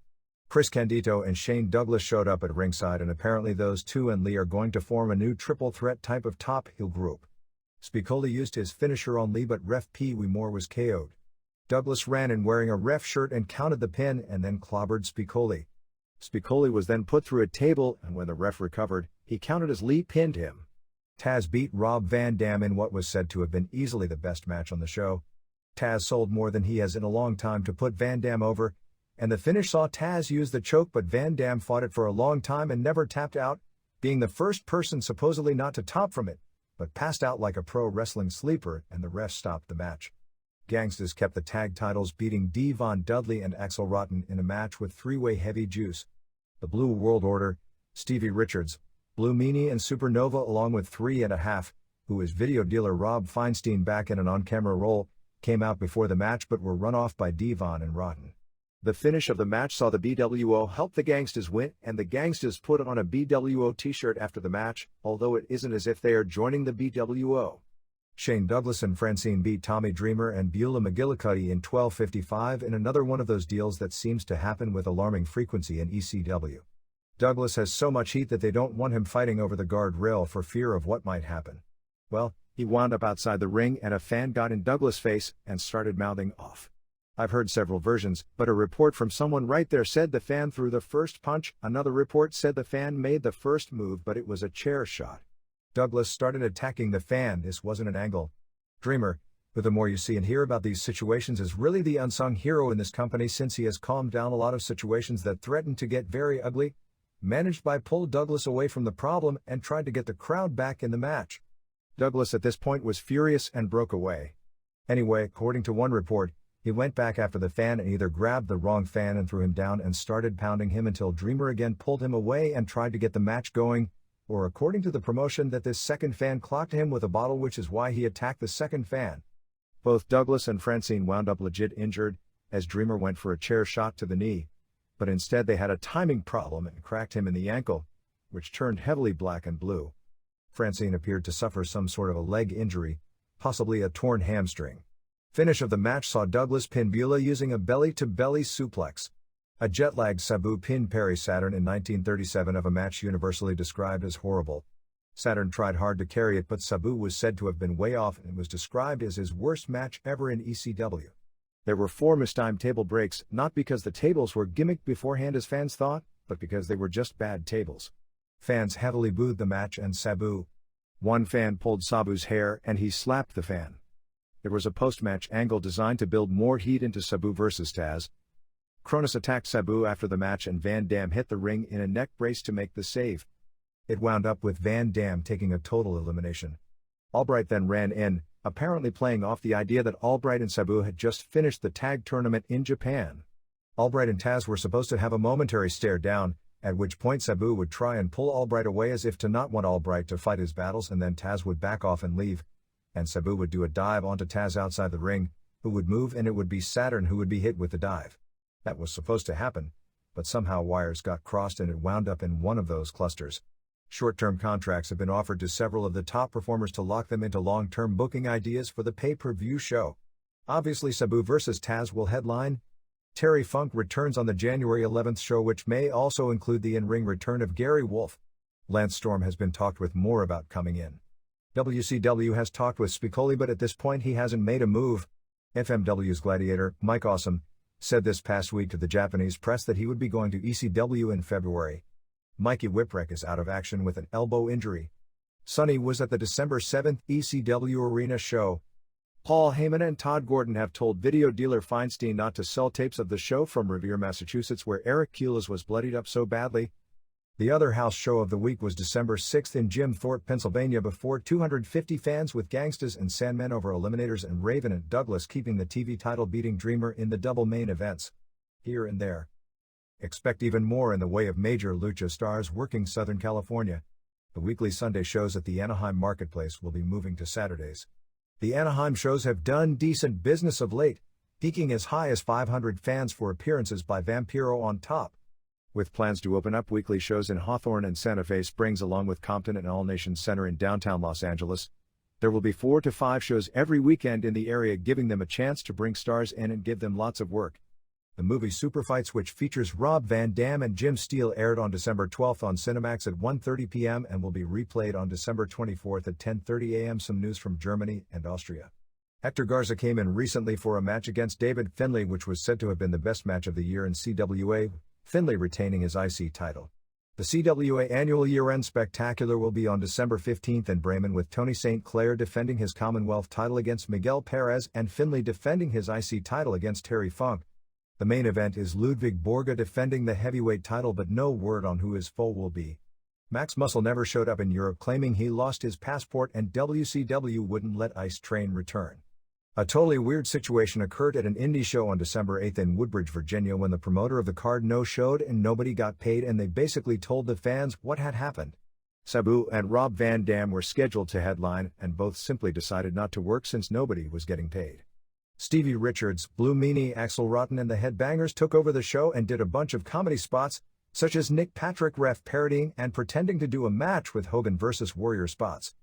Chris Candido and Shane Douglas showed up at ringside, and apparently those two and Lee are going to form a new triple threat type of top heel group. Spicolli used his finisher on Lee, but ref Pee Wee Moore was KO'd. Douglas ran in wearing a ref shirt and counted the pin and then clobbered Spicolli. Spicolli was then put through a table, and when the ref recovered, he counted as Lee pinned him. Taz beat Rob Van Dam in what was said to have been easily the best match on the show. Taz sold more than he has in a long time to put Van Dam over, and the finish saw Taz use the choke, but Van Dam fought it for a long time and never tapped out, being the first person supposedly not to top from it, but passed out like a pro wrestling sleeper, and the ref stopped the match. Gangstas kept the tag titles, beating Devon Dudley and Axel Rotten in a match with three-way heavy juice. The Blue World Order, Stevie Richards, Blue Meanie and Supernova, along with 3.5, who is video dealer Rob Feinstein back in an on-camera role, came out before the match but were run off by Devon and Rotten. The finish of the match saw the BWO help the Gangstas win, and the Gangstas put on a BWO t-shirt after the match, although it isn't as if they are joining the BWO. Shane Douglas and Francine beat Tommy Dreamer and Beulah McGillicuddy in 12:55 in another one of those deals that seems to happen with alarming frequency in ECW. Douglas has so much heat that they don't want him fighting over the guardrail for fear of what might happen. Well, he wound up outside the ring and a fan got in Douglas' face and started mouthing off. I've heard several versions, but a report from someone right there said the fan threw the first punch, another report said the fan made the first move but it was a chair shot. Douglas started attacking the fan. This wasn't an angle. Dreamer, who the more you see and hear about these situations is really the unsung hero in this company since he has calmed down a lot of situations that threatened to get very ugly, managed by pulled Douglas away from the problem and tried to get the crowd back in the match. Douglas at this point was furious and broke away. Anyway, according to one report, he went back after the fan and either grabbed the wrong fan and threw him down and started pounding him until Dreamer again pulled him away and tried to get the match going, or according to the promotion that this second fan clocked him with a bottle, which is why he attacked the second fan. Both Douglas and Francine wound up legit injured, as Dreamer went for a chair shot to the knee, but instead they had a timing problem and cracked him in the ankle, which turned heavily black and blue. Francine appeared to suffer some sort of a leg injury, possibly a torn hamstring. Finish of the match saw Douglas pin Beulah using a belly-to-belly suplex. A jet-lagged Sabu pinned Perry Saturn in 1937 of a match universally described as horrible. Saturn tried hard to carry it, but Sabu was said to have been way off and was described as his worst match ever in ECW. There were 4 mistimed table breaks, not because the tables were gimmicked beforehand as fans thought, but because they were just bad tables. Fans heavily booed the match and Sabu. One fan pulled Sabu's hair and he slapped the fan. There was a post-match angle designed to build more heat into Sabu versus Taz. Cronus attacked Sabu after the match and Van Dam hit the ring in a neck brace to make the save. It wound up with Van Dam taking a total elimination. Albright then ran in, apparently playing off the idea that Albright and Sabu had just finished the tag tournament in Japan. Albright and Taz were supposed to have a momentary stare down, at which point Sabu would try and pull Albright away as if to not want Albright to fight his battles, and then Taz would back off and leave, and Sabu would do a dive onto Taz outside the ring, who would move and it would be Saturn who would be hit with the dive. That was supposed to happen, but somehow wires got crossed and it wound up in one of those clusters. Short-term contracts have been offered to several of the top performers to lock them into long-term booking ideas for the pay-per-view show. Obviously Sabu vs. Taz will headline. Terry Funk returns on the January 11th show, which may also include the in-ring return of Gary Wolfe. Lance Storm has been talked with more about coming in. WCW has talked with Spicoli, but at this point he hasn't made a move. FMW's Gladiator, Mike Awesome, said this past week to the Japanese press that he would be going to ECW in February. Mikey Whipwreck is out of action with an elbow injury. Sonny was at the December 7th ECW Arena show. Paul Heyman and Todd Gordon have told video dealer Feinstein not to sell tapes of the show from Revere, Massachusetts, where Eric Kulas was bloodied up so badly. The other house show of the week was December 6th in Jim Thorpe, Pennsylvania, before 250 fans, with Gangstas and Sandmen over Eliminators and Raven and Douglas keeping the TV title, beating Dreamer in the double main events. Here and there. Expect even more in the way of major lucha stars working Southern California. The weekly Sunday shows at the Anaheim Marketplace will be moving to Saturdays. The Anaheim shows have done decent business of late, peaking as high as 500 fans for appearances by Vampiro on top. With plans to open up weekly shows in Hawthorne and Santa Fe Springs along with Compton and All Nations Center in downtown Los Angeles, there will be 4 to 5 shows every weekend in the area, giving them a chance to bring stars in and give them lots of work. The movie Superfights, which features Rob Van Dam and Jim Steele, aired on December 12th on Cinemax at 1:30 p.m. and will be replayed on December 24th at 10:30 a.m. Some news from Germany and Austria. Hector Garza came in recently for a match against David Finlay, which was said to have been the best match of the year in CWA, Finlay retaining his IC title. The CWA annual year-end spectacular will be on December 15th in Bremen, with Tony St. Clair defending his Commonwealth title against Miguel Perez and Finlay defending his IC title against Terry Funk. The main event is Ludwig Borga defending the heavyweight title, but no word on who his foe will be. Max Muscle never showed up in Europe, claiming he lost his passport and WCW wouldn't let Ice Train return. A totally weird situation occurred at an indie show on December 8th in Woodbridge, Virginia, when the promoter of the card no-showed and nobody got paid, and they basically told the fans what had happened. Sabu and Rob Van Dam were scheduled to headline, and both simply decided not to work since nobody was getting paid. Stevie Richards, Blue Meanie, Axl Rotten and the Headbangers took over the show and did a bunch of comedy spots, such as Nick Patrick ref parodying and pretending to do a match with Hogan vs. Warrior spots.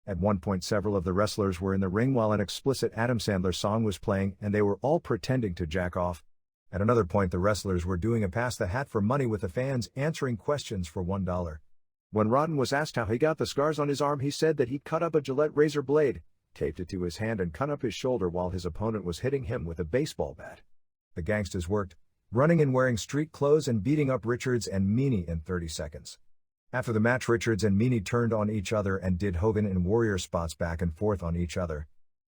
At one point several of the wrestlers were in the ring while an explicit Adam Sandler song was playing and they were all pretending to jack off. At another point the wrestlers were doing a pass the hat for money with the fans answering questions for $1. When Rodden was asked how he got the scars on his arm, he said that he cut up a Gillette razor blade, taped it to his hand and cut up his shoulder while his opponent was hitting him with a baseball bat. The gangsters worked, running and wearing street clothes and beating up Richards and Meanie in 30 seconds. After the match Richards and Meanie turned on each other and did Hogan and Warrior spots back and forth on each other.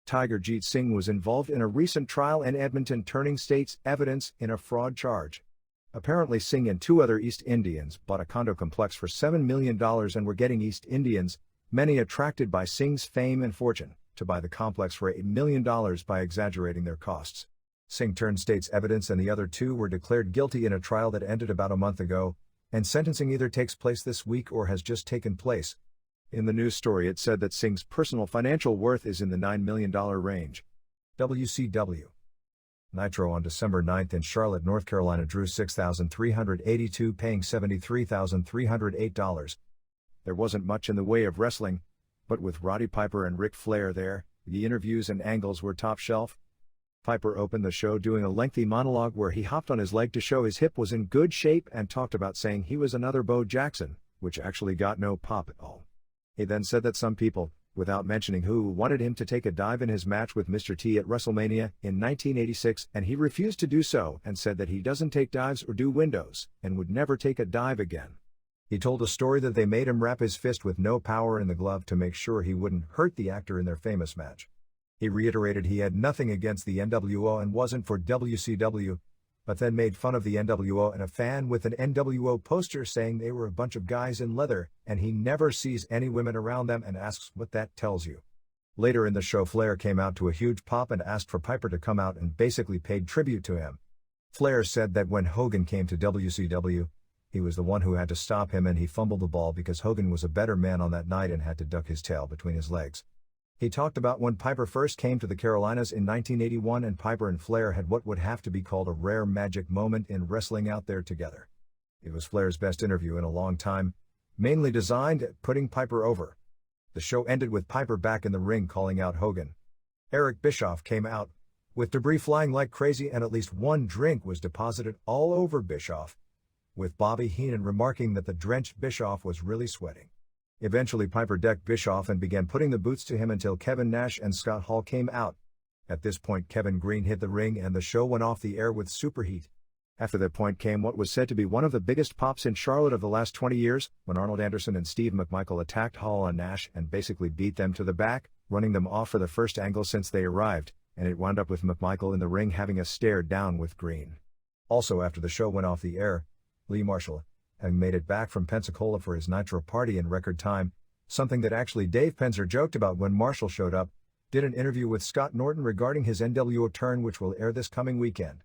Tiger Jeet Singh was involved in a recent trial in Edmonton turning state's evidence in a fraud charge. Apparently Singh and two other East Indians bought a condo complex for $7 million and were getting East Indians, many attracted by Singh's fame and fortune, to buy the complex for $8 million by exaggerating their costs. Singh turned state's evidence and the other two were declared guilty in a trial that ended about a month ago, and sentencing either takes place this week or has just taken place. In the news story it said that Singh's personal financial worth is in the $9 million range. WCW. Nitro on December 9th in Charlotte, North Carolina drew 6,382 paying $73,308. There wasn't much in the way of wrestling, but with Roddy Piper and Ric Flair there, the interviews and angles were top shelf. Piper opened the show doing a lengthy monologue where he hopped on his leg to show his hip was in good shape and talked about saying he was another Bo Jackson, which actually got no pop at all. He then said that some people, without mentioning who, wanted him to take a dive in his match with Mr. T at WrestleMania in 1986 and he refused to do so and said that he doesn't take dives or do windows and would never take a dive again. He told a story that they made him wrap his fist with no power in the glove to make sure he wouldn't hurt the actor in their famous match. He reiterated he had nothing against the NWO and wasn't for WCW, but then made fun of the NWO and a fan with an NWO poster saying they were a bunch of guys in leather and he never sees any women around them and asks what that tells you. Later in the show Flair came out to a huge pop and asked for Piper to come out and basically paid tribute to him. Flair said that when Hogan came to WCW, he was the one who had to stop him and he fumbled the ball because Hogan was a better man on that night and had to duck his tail between his legs. He talked about when Piper first came to the Carolinas in 1981 and Piper and Flair had what would have to be called a rare magic moment in wrestling out there together. It was Flair's best interview in a long time, mainly designed at putting Piper over. The show ended with Piper back in the ring calling out Hogan. Eric Bischoff came out, with debris flying like crazy and at least one drink was deposited all over Bischoff, with Bobby Heenan remarking that the drenched Bischoff was really sweating. Eventually Piper decked Bischoff and began putting the boots to him until Kevin Nash and Scott Hall came out. At this point Kevin Green hit the ring and the show went off the air with superheat. After that point came what was said to be one of the biggest pops in Charlotte of the last 20 years, when Arnold Anderson and Steve McMichael attacked Hall and Nash and basically beat them to the back, running them off for the first angle since they arrived, and it wound up with McMichael in the ring having a stare down with Green. Also after the show went off the air, Lee Marshall, having made it back from Pensacola for his Nitro party in record time, something that actually Dave Penzer joked about when Marshall showed up, did an interview with Scott Norton regarding his NWO turn which will air this coming weekend.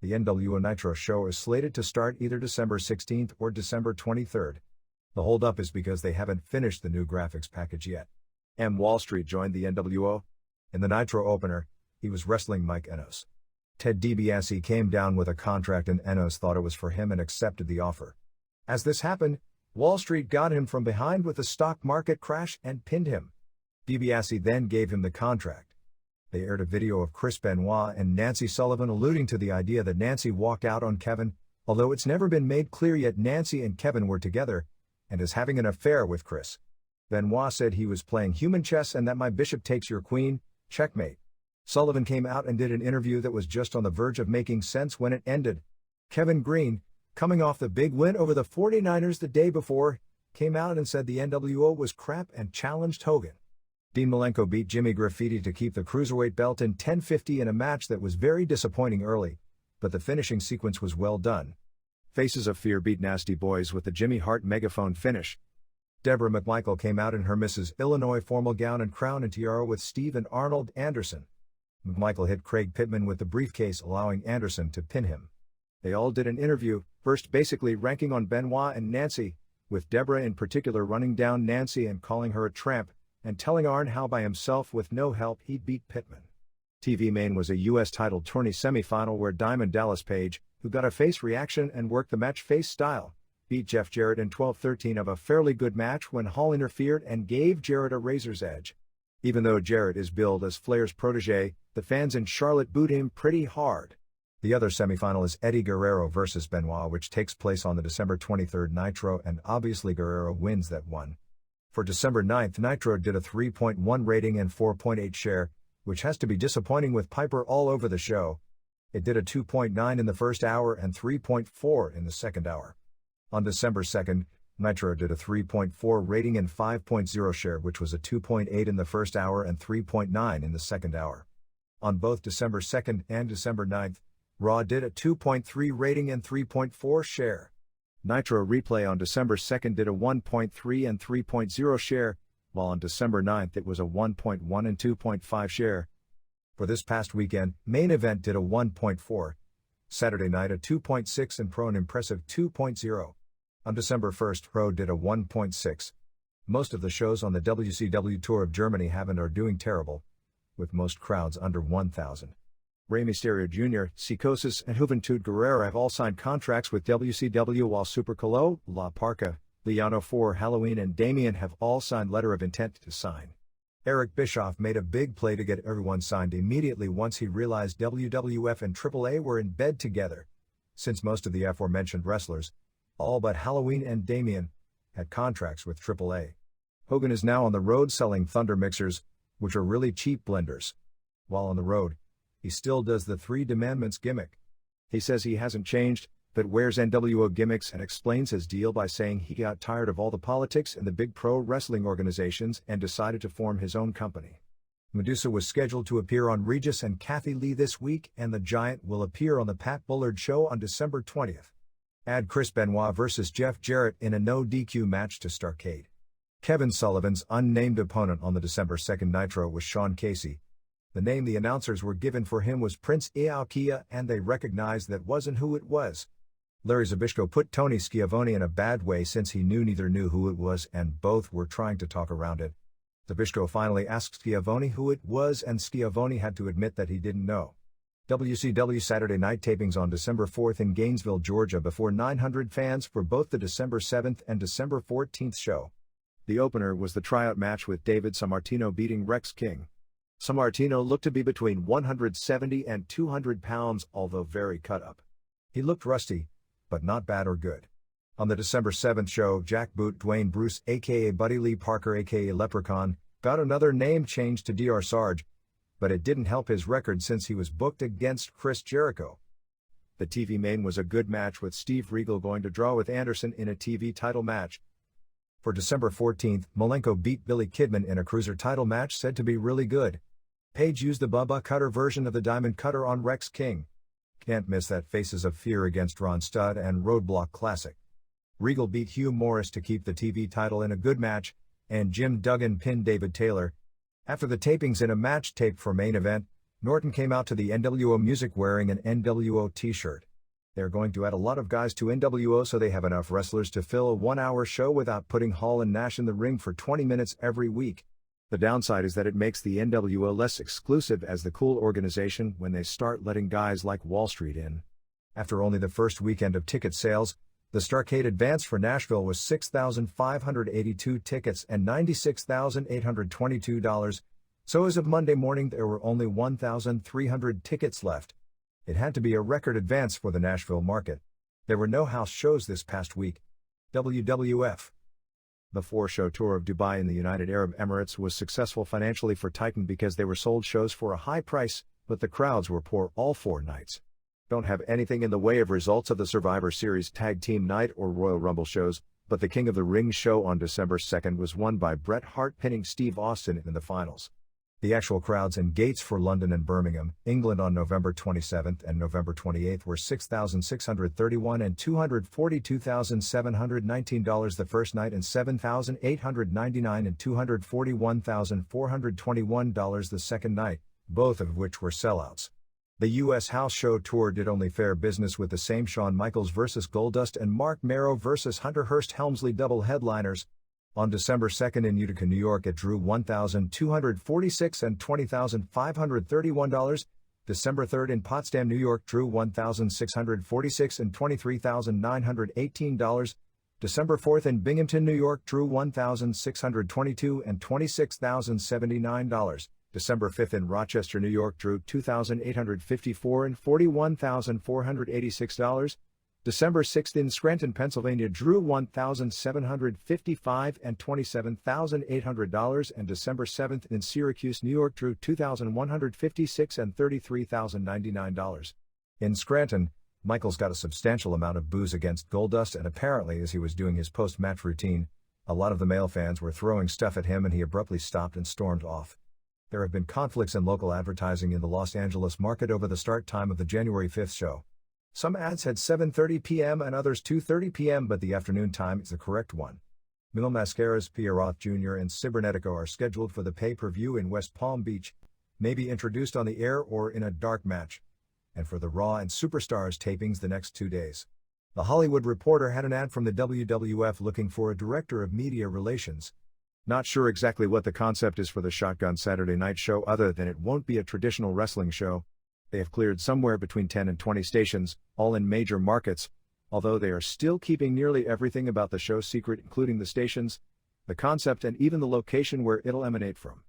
The NWO Nitro show is slated to start either December 16th or December 23rd. The holdup is because they haven't finished the new graphics package yet. Wall Street joined the NWO. In the Nitro opener, he was wrestling Mike Enos. Ted DiBiase came down with a contract and Enos thought it was for him and accepted the offer. As this happened, Wall Street got him from behind with a stock market crash and pinned him. DiBiase then gave him the contract. They aired a video of Chris Benoit and Nancy Sullivan alluding to the idea that Nancy walked out on Kevin, although it's never been made clear yet Nancy and Kevin were together, and is having an affair with Chris. Benoit said he was playing human chess and that my bishop takes your queen, checkmate. Sullivan came out and did an interview that was just on the verge of making sense when it ended. Kevin Green, coming off the big win over the 49ers the day before, came out and said the NWO was crap and challenged Hogan. Dean Malenko beat Jimmy Graffiti to keep the cruiserweight belt in 10:50 in a match that was very disappointing early, but the finishing sequence was well done. Faces of Fear beat Nasty Boys with the Jimmy Hart megaphone finish. Deborah McMichael came out in her Mrs. Illinois formal gown and crown and tiara with Steve and Arnold Anderson. McMichael hit Craig Pittman with the briefcase, allowing Anderson to pin him. They all did an interview, first basically ranking on Benoit and Nancy, with Deborah in particular running down Nancy and calling her a tramp, and telling Arn how by himself with no help he'd beat Pittman. TV Main was a U.S. title tourney semifinal where Diamond Dallas Page, who got a face reaction and worked the match face style, beat Jeff Jarrett in 12-13 of a fairly good match when Hall interfered and gave Jarrett a razor's edge. Even though Jarrett is billed as Flair's protege, the fans in Charlotte booed him pretty hard. The other semifinal is Eddie Guerrero vs. Benoit, which takes place on the December 23rd Nitro, and obviously Guerrero wins that one. For December 9th, Nitro did a 3.1 rating and 4.8 share, which has to be disappointing with Piper all over the show. It did a 2.9 in the first hour and 3.4 in the second hour. On December 2nd, Nitro did a 3.4 rating and 5.0 share, which was a 2.8 in the first hour and 3.9 in the second hour. On both December 2nd and December 9th, Raw did a 2.3 rating and 3.4 share. Nitro Replay on December 2nd did a 1.3 and 3.0 share, while on December 9th it was a 1.1 and 2.5 share. For this past weekend, Main Event did a 1.4, Saturday Night a 2.6 and Pro an impressive 2.0. On December 1st, Pro did a 1.6. Most of the shows on the WCW Tour of Germany haven't or doing terrible, with most crowds under 1,000. Rey Mysterio Jr., Psicosis, and Juventud Guerrera have all signed contracts with WCW, while Super Colo, La Parca, Liano 4, Halloween, and Damien have all signed letter of intent to sign. Eric Bischoff made a big play to get everyone signed immediately once he realized WWF and AAA were in bed together, since most of the aforementioned wrestlers, all but Halloween and Damien, had contracts with AAA. Hogan is now on the road selling Thunder mixers, which are really cheap blenders. While on the road, he still does the Three Demandments gimmick. He says he hasn't changed, but wears NWO gimmicks, and explains his deal by saying he got tired of all the politics in the big pro wrestling organizations and decided to form his own company. Medusa was scheduled to appear on Regis and Kathy Lee this week, and the Giant will appear on the Pat Bullard Show on December 20th. Add Chris Benoit vs. Jeff Jarrett in a no DQ match to Starrcade. Kevin Sullivan's unnamed opponent on the December 2nd Nitro was Sean Casey. The name the announcers were given for him was Prince Iaukea, and they recognized that wasn't who it was. Larry Zbyszko put Tony Schiavone in a bad way since he neither knew who it was and both were trying to talk around it. Zbyszko finally asked Schiavone who it was, and Schiavone had to admit that he didn't know. WCW Saturday Night tapings on December 4th in Gainesville, Georgia before 900 fans for both the December 7th and December 14th show. The opener was the tryout match with David Sammartino beating Rex King. Sammartino looked to be between 170 and 200 pounds, although very cut up. He looked rusty, but not bad or good. On the December 7th show, Jack Boot Dwayne Bruce aka Buddy Lee Parker aka Leprechaun got another name changed to Dr. Sarge, but it didn't help his record since he was booked against Chris Jericho. The TV main was a good match with Steve Regal going to draw with Anderson in a TV title match. For December 14th, Malenko beat Billy Kidman in a cruiser title match said to be really good. Page used the Bubba Cutter version of the Diamond Cutter on Rex King. Can't miss that Faces of Fear against Ron Studd and Roadblock Classic. Regal beat Hugh Morris to keep the TV title in a good match, and Jim Duggan pinned David Taylor. After the tapings in a match taped for Main Event, Norton came out to the NWO music wearing an NWO t-shirt. They're going to add a lot of guys to NWO so they have enough wrestlers to fill a 1-hour show without putting Hall and Nash in the ring for 20 minutes every week. The downside is that it makes the NWO less exclusive as the cool organization when they start letting guys like Wall Street in. After only the first weekend of ticket sales, the Starrcade advance for Nashville was 6,582 tickets and $96,822, so as of Monday morning there were only 1,300 tickets left. It had to be a record advance for the Nashville market. There were no house shows this past week. WWF. The 4-show tour of Dubai in the United Arab Emirates was successful financially for Titan because they were sold shows for a high price, but the crowds were poor all 4 nights. Don't have anything in the way of results of the Survivor Series Tag Team Night or Royal Rumble shows, but the King of the Ring show on December 2nd was won by Bret Hart pinning Steve Austin in the finals. The actual crowds and gates for London and Birmingham, England on November 27th and November 28th were 6,631 and $242,719 the first night and 7,899 and $241,421 the second night, both of which were sellouts. The U.S. House Show Tour did only fair business with the same Shawn Michaels vs. Goldust and Mark Marrow vs. Hunter Hearst Helmsley double headliners. On December 2nd in Utica, New York it drew $1,246 and $20,531. December 3rd in Potsdam, New York drew $1,646 and $23,918. December 4th in Binghamton, New York drew $1,622 and $26,079. December 5th in Rochester, New York drew $2,854 and $41,486. December 6th in Scranton, Pennsylvania drew $1,755 and $27,800, and December 7th in Syracuse, New York drew $2,156 and $33,099. In Scranton, Michaels got a substantial amount of boos against Goldust, and apparently as he was doing his post-match routine, a lot of the male fans were throwing stuff at him and he abruptly stopped and stormed off. There have been conflicts in local advertising in the Los Angeles market over the start time of the January 5th show. Some ads had 7:30 p.m. and others 2:30 p.m., but the afternoon time is the correct one. Mil Mascaras, Pia Roth Jr. and Cybernetico are scheduled for the pay-per-view in West Palm Beach, may be introduced on the air or in a dark match, and for the Raw and Superstars tapings the next 2 days. The Hollywood Reporter had an ad from the WWF looking for a director of media relations. Not sure exactly what the concept is for the Shotgun Saturday Night show other than it won't be a traditional wrestling show. They have cleared somewhere between 10 and 20 stations, all in major markets, although they are still keeping nearly everything about the show secret, including the stations, the concept, and even the location where it'll emanate from.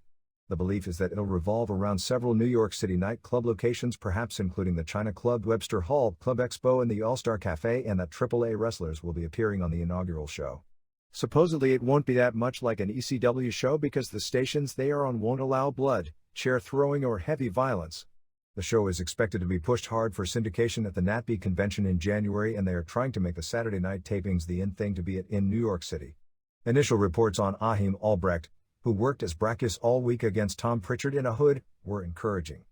The belief is that it'll revolve around several New York City nightclub locations, perhaps including the China Club, Webster Hall, Club Expo, and the All-Star Cafe, and that AAA wrestlers will be appearing on the inaugural show. Supposedly it won't be that much like an ECW show because the stations they are on won't allow blood, chair throwing, or heavy violence. The show is expected to be pushed hard for syndication at the NATB convention in January, and they are trying to make the Saturday night tapings the in thing to be at in New York City. Initial reports on Ahim Albrecht, who worked as Brachus all week against Tom Pritchard in a hood, were encouraging.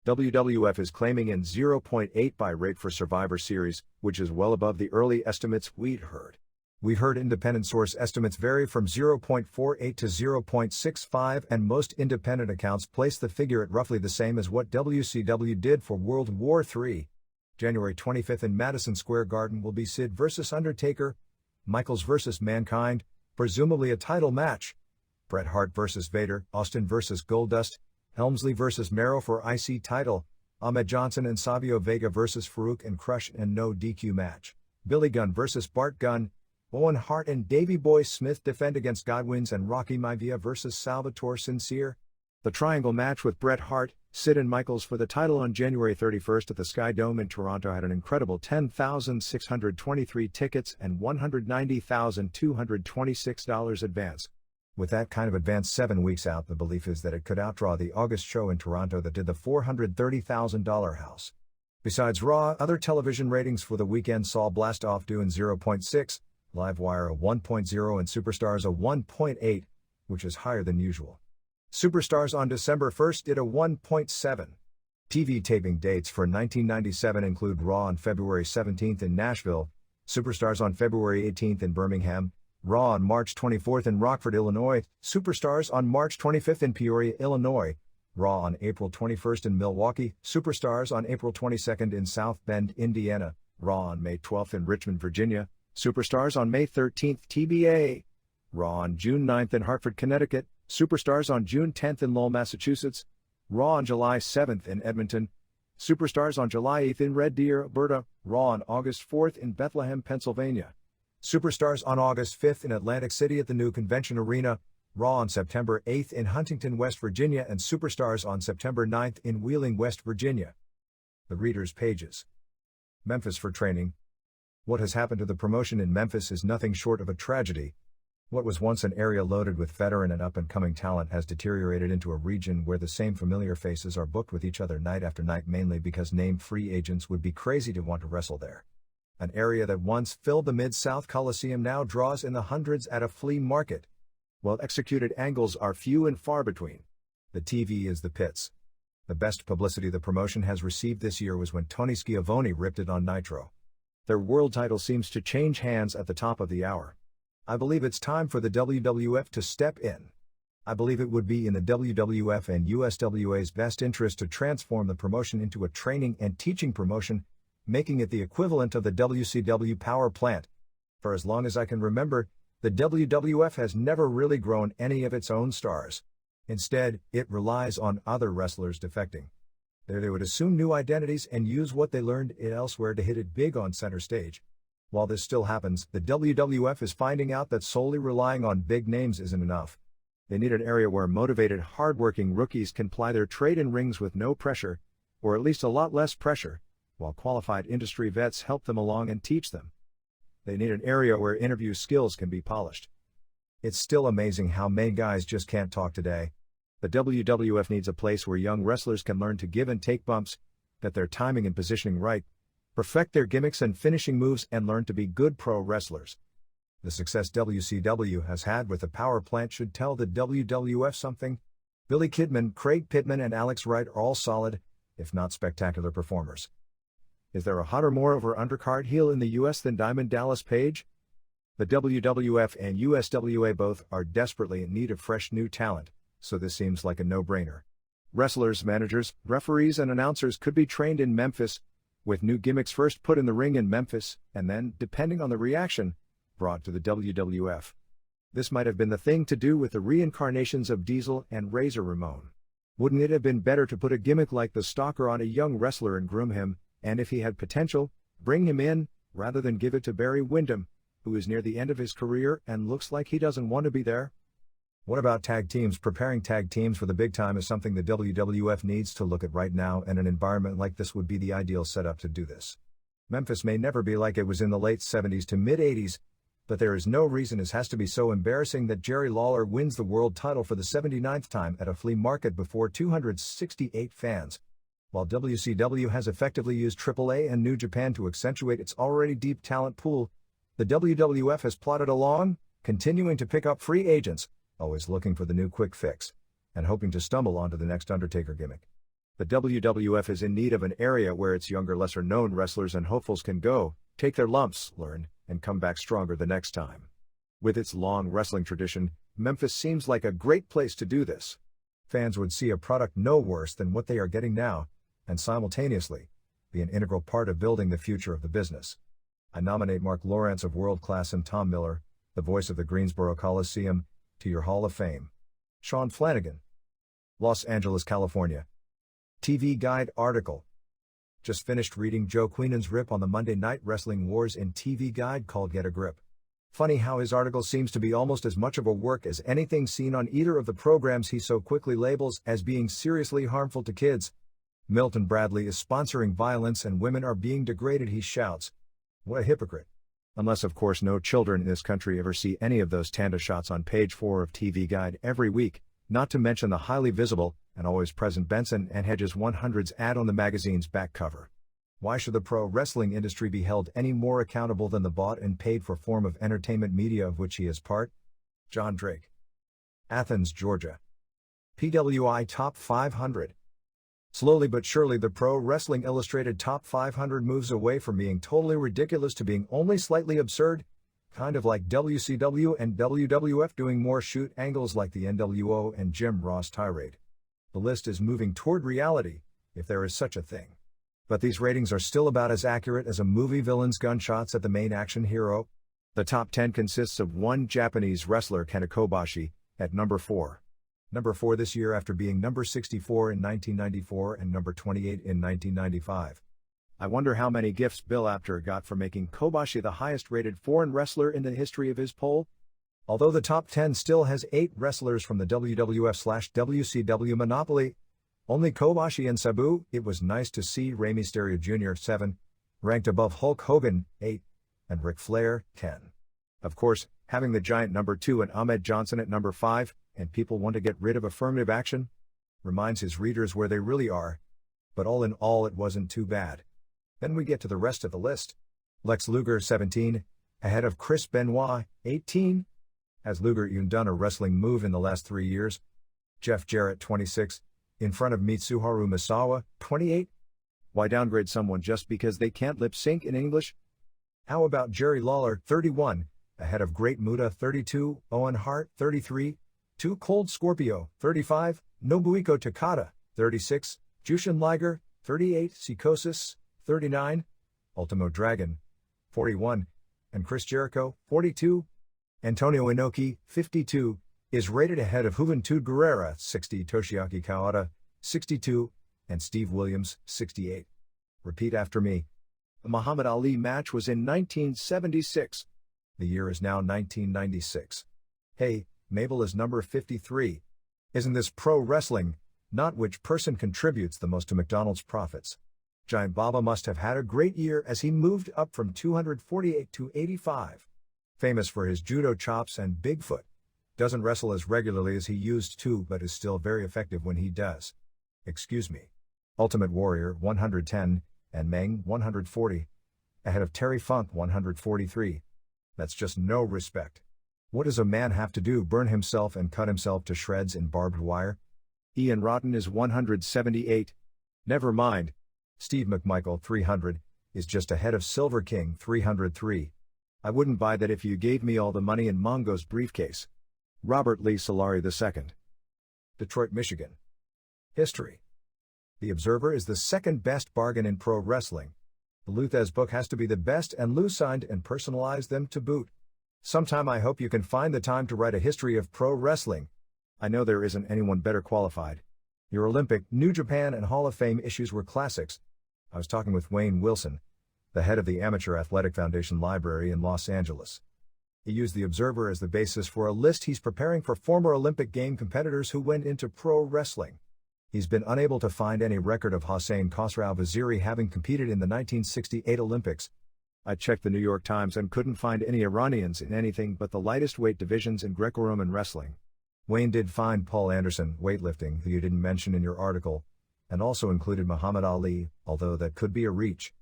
WWF is claiming in 0.8 buy rate for Survivor Series, which is well above the early estimates we'd heard. We've heard independent source estimates vary from 0.48 to 0.65, and most independent accounts place the figure at roughly the same as what WCW did for World War III. January 25th in Madison Square Garden will be Sid vs. Undertaker, Michaels vs. Mankind, presumably a title match, Bret Hart vs. Vader, Austin vs. Goldust, Helmsley vs. Mero for IC title, Ahmed Johnson and Savio Vega vs. Farouk and Crush and no DQ match, Billy Gunn vs. Bart Gunn, Owen Hart and Davey Boy Smith defend against Godwins, and Rocky Maivia vs. Salvatore Sincere. The Triangle match with Bret Hart, Sid and Michaels for the title on January 31st at the Sky Dome in Toronto had an incredible 10,623 tickets and $190,226 advance. With that kind of advance 7 weeks out, the belief is that it could outdraw the August show in Toronto that did the $430,000 house. Besides Raw, other television ratings for the weekend saw Blast Off doing 0.6, Livewire a 1.0 and Superstars a 1.8, which is higher than usual. Superstars on December 1st did a 1.7. TV taping dates for 1997 include Raw on February 17th in Nashville, Superstars on February 18th in Birmingham, Raw on March 24th in Rockford, Illinois, Superstars on March 25th in Peoria, Illinois, Raw on April 21st in Milwaukee, Superstars on April 22nd in South Bend, Indiana, Raw on May 12th in Richmond, Virginia, Superstars on May 13th TBA, Raw on June 9th in Hartford, Connecticut, Superstars on June 10th in Lowell, Massachusetts, Raw on July 7th in Edmonton, Superstars on July 8th in Red Deer, Alberta, Raw on August 4th in Bethlehem, Pennsylvania, Superstars on August 5th in Atlantic City at the new Convention Arena, Raw on September 8th in Huntington, West Virginia, and Superstars on September 9th in Wheeling, West Virginia. The readers' pages. Memphis for training. What has happened to the promotion in Memphis is nothing short of a tragedy. What was once an area loaded with veteran and up-and-coming talent has deteriorated into a region where the same familiar faces are booked with each other night after night, mainly because named free agents would be crazy to want to wrestle there. An area that once filled the Mid-South Coliseum now draws in the hundreds at a flea market. Well-executed angles are few and far between. The TV is the pits. The best publicity the promotion has received this year was when Tony Schiavone ripped it on Nitro. Their world title seems to change hands at the top of the hour. I believe it's time for the WWF to step in. I believe it would be in the WWF and USWA's best interest to transform the promotion into a training and teaching promotion, making it the equivalent of the WCW power plant. For as long as I can remember, the WWF has never really grown any of its own stars. Instead, it relies on other wrestlers defecting. There they would assume new identities and use what they learned elsewhere to hit it big on center stage. While this still happens, the WWF is finding out that solely relying on big names isn't enough. They need an area where motivated, hard-working rookies can ply their trade in rings with no pressure, or at least a lot less pressure, while qualified industry vets help them along and teach them. They need an area where interview skills can be polished. It's still amazing how many guys just can't talk today. The WWF needs a place where young wrestlers can learn to give and take bumps, get their timing and positioning right, perfect their gimmicks and finishing moves, and learn to be good pro wrestlers. The success WCW has had with the power plant should tell the WWF something. Billy Kidman, Craig Pittman, and Alex Wright are all solid, if not spectacular performers. Is there a hotter, more over undercard heel in the US than Diamond Dallas Page? The WWF and USWA both are desperately in need of fresh new talent, so this seems like a no-brainer. Wrestlers, managers, referees, and announcers could be trained in Memphis, with new gimmicks first put in the ring in Memphis, and then, depending on the reaction, brought to the WWF. This might have been the thing to do with the reincarnations of Diesel and Razor Ramon. Wouldn't it have been better to put a gimmick like the Stalker on a young wrestler and groom him, and if he had potential, bring him in, rather than give it to Barry Windham, who is near the end of his career and looks like he doesn't want to be there? What about tag teams? Preparing tag teams for the big time is something the WWF needs to look at right now, and an environment like this would be the ideal setup to do this. Memphis may never be like it was in the late 70s to mid-80s, but there is no reason it has to be so embarrassing that Jerry Lawler wins the world title for the 79th time at a flea market before 268 fans. While WCW has effectively used AAA and New Japan to accentuate its already deep talent pool, the WWF has plodded along, continuing to pick up free agents, always looking for the new quick fix, and hoping to stumble onto the next Undertaker gimmick. The WWF is in need of an area where its younger, lesser-known wrestlers and hopefuls can go, take their lumps, learn, and come back stronger the next time. With its long wrestling tradition, Memphis seems like a great place to do this. Fans would see a product no worse than what they are getting now, and simultaneously, be an integral part of building the future of the business. I nominate Mark Lawrence of World Class and Tom Miller, the voice of the Greensboro Coliseum, to your Hall of Fame. Sean Flanagan. Los Angeles, California. TV Guide article. Just finished reading Joe Queenan's rip on the Monday Night Wrestling Wars in TV Guide called Get a Grip. Funny how his article seems to be almost as much of a work as anything seen on either of the programs he so quickly labels as being seriously harmful to kids. Milton Bradley is sponsoring violence and women are being degraded, he shouts. What a hypocrite. Unless of course no children in this country ever see any of those Tanda shots on page 4 of TV Guide every week, not to mention the highly visible and always present Benson and Hedges 100s ad on the magazine's back cover. Why should the pro wrestling industry be held any more accountable than the bought and paid for form of entertainment media of which he is part? John Drake. Athens, Georgia. PWI Top 500. Slowly but surely the Pro Wrestling Illustrated Top 500 moves away from being totally ridiculous to being only slightly absurd, kind of like WCW and WWF doing more shoot angles like the NWO and Jim Ross tirade. The list is moving toward reality, if there is such a thing. But these ratings are still about as accurate as a movie villain's gunshots at the main action hero. The top 10 consists of one Japanese wrestler, Kenta Kobashi, at number 4. Number 4 this year after being number 64 in 1994 and number 28 in 1995. I wonder how many gifts Bill Apter got for making Kobashi the highest-rated foreign wrestler in the history of his poll. Although the top 10 still has 8 wrestlers from the WWF/WCW monopoly, only Kobashi and Sabu, it was nice to see Rey Mysterio Jr. 7, ranked above Hulk Hogan 8, and Ric Flair 10. Of course, having the giant number 2 and Ahmed Johnson at number 5, and people want to get rid of affirmative action, reminds his readers where they really are. But all in all, it wasn't too bad. Then we get to the rest of the list. Lex Luger 17, ahead of Chris Benoit 18. Has Luger even done a wrestling move in the last 3 years? Jeff Jarrett 26, in front of Mitsuharu Misawa 28. Why downgrade someone just because they can't lip sync in English? How about Jerry Lawler 31, ahead of Great Muta 32, Owen Hart 33, Too Cold Scorpio 35, Nobuhiko Takada 36, Jushin Liger 38, Psychosis 39, Ultimo Dragon 41, and Chris Jericho 42. Antonio Inoki 52 is rated ahead of Juventud Guerrera 60, Toshiaki Kawada 62, and Steve Williams 68. Repeat after me. The Muhammad Ali match was in 1976. The year is now 1996. Hey, Mabel is number 53. Isn't this pro wrestling? Not which person contributes the most to McDonald's profits. Giant Baba must have had a great year as he moved up from 248 to 85. Famous for his judo chops and Bigfoot. Doesn't wrestle as regularly as he used to, but is still very effective when he does. Excuse me. Ultimate Warrior 110, and Meng 140. Ahead of Terry Funk 143. That's just no respect. What does a man have to do, burn himself and cut himself to shreds in barbed wire? Ian Rotten is 178. Never mind. Steve McMichael 300, is just ahead of Silver King 303. I wouldn't buy that if you gave me all the money in Mongo's briefcase. Robert Lee Solari II. Detroit, Michigan. History. The Observer is the second best bargain in pro wrestling. The Luthez book has to be the best, and Lou signed and personalized them to boot. Sometime I hope you can find the time to write a history of pro wrestling. I know there isn't anyone better qualified. Your Olympic, New Japan and Hall of Fame issues were classics. I was talking with Wayne Wilson, the head of the Amateur Athletic Foundation Library in Los Angeles. He used the Observer as the basis for a list he's preparing for former Olympic game competitors who went into pro wrestling. He's been unable to find any record of Hossein Khosrow Vaziri having competed in the 1968 Olympics. I checked the New York Times and couldn't find any Iranians in anything but the lightest weight divisions in Greco-Roman wrestling. Wayne did find Paul Anderson, weightlifting, who you didn't mention in your article, and also included Muhammad Ali, although that could be a reach.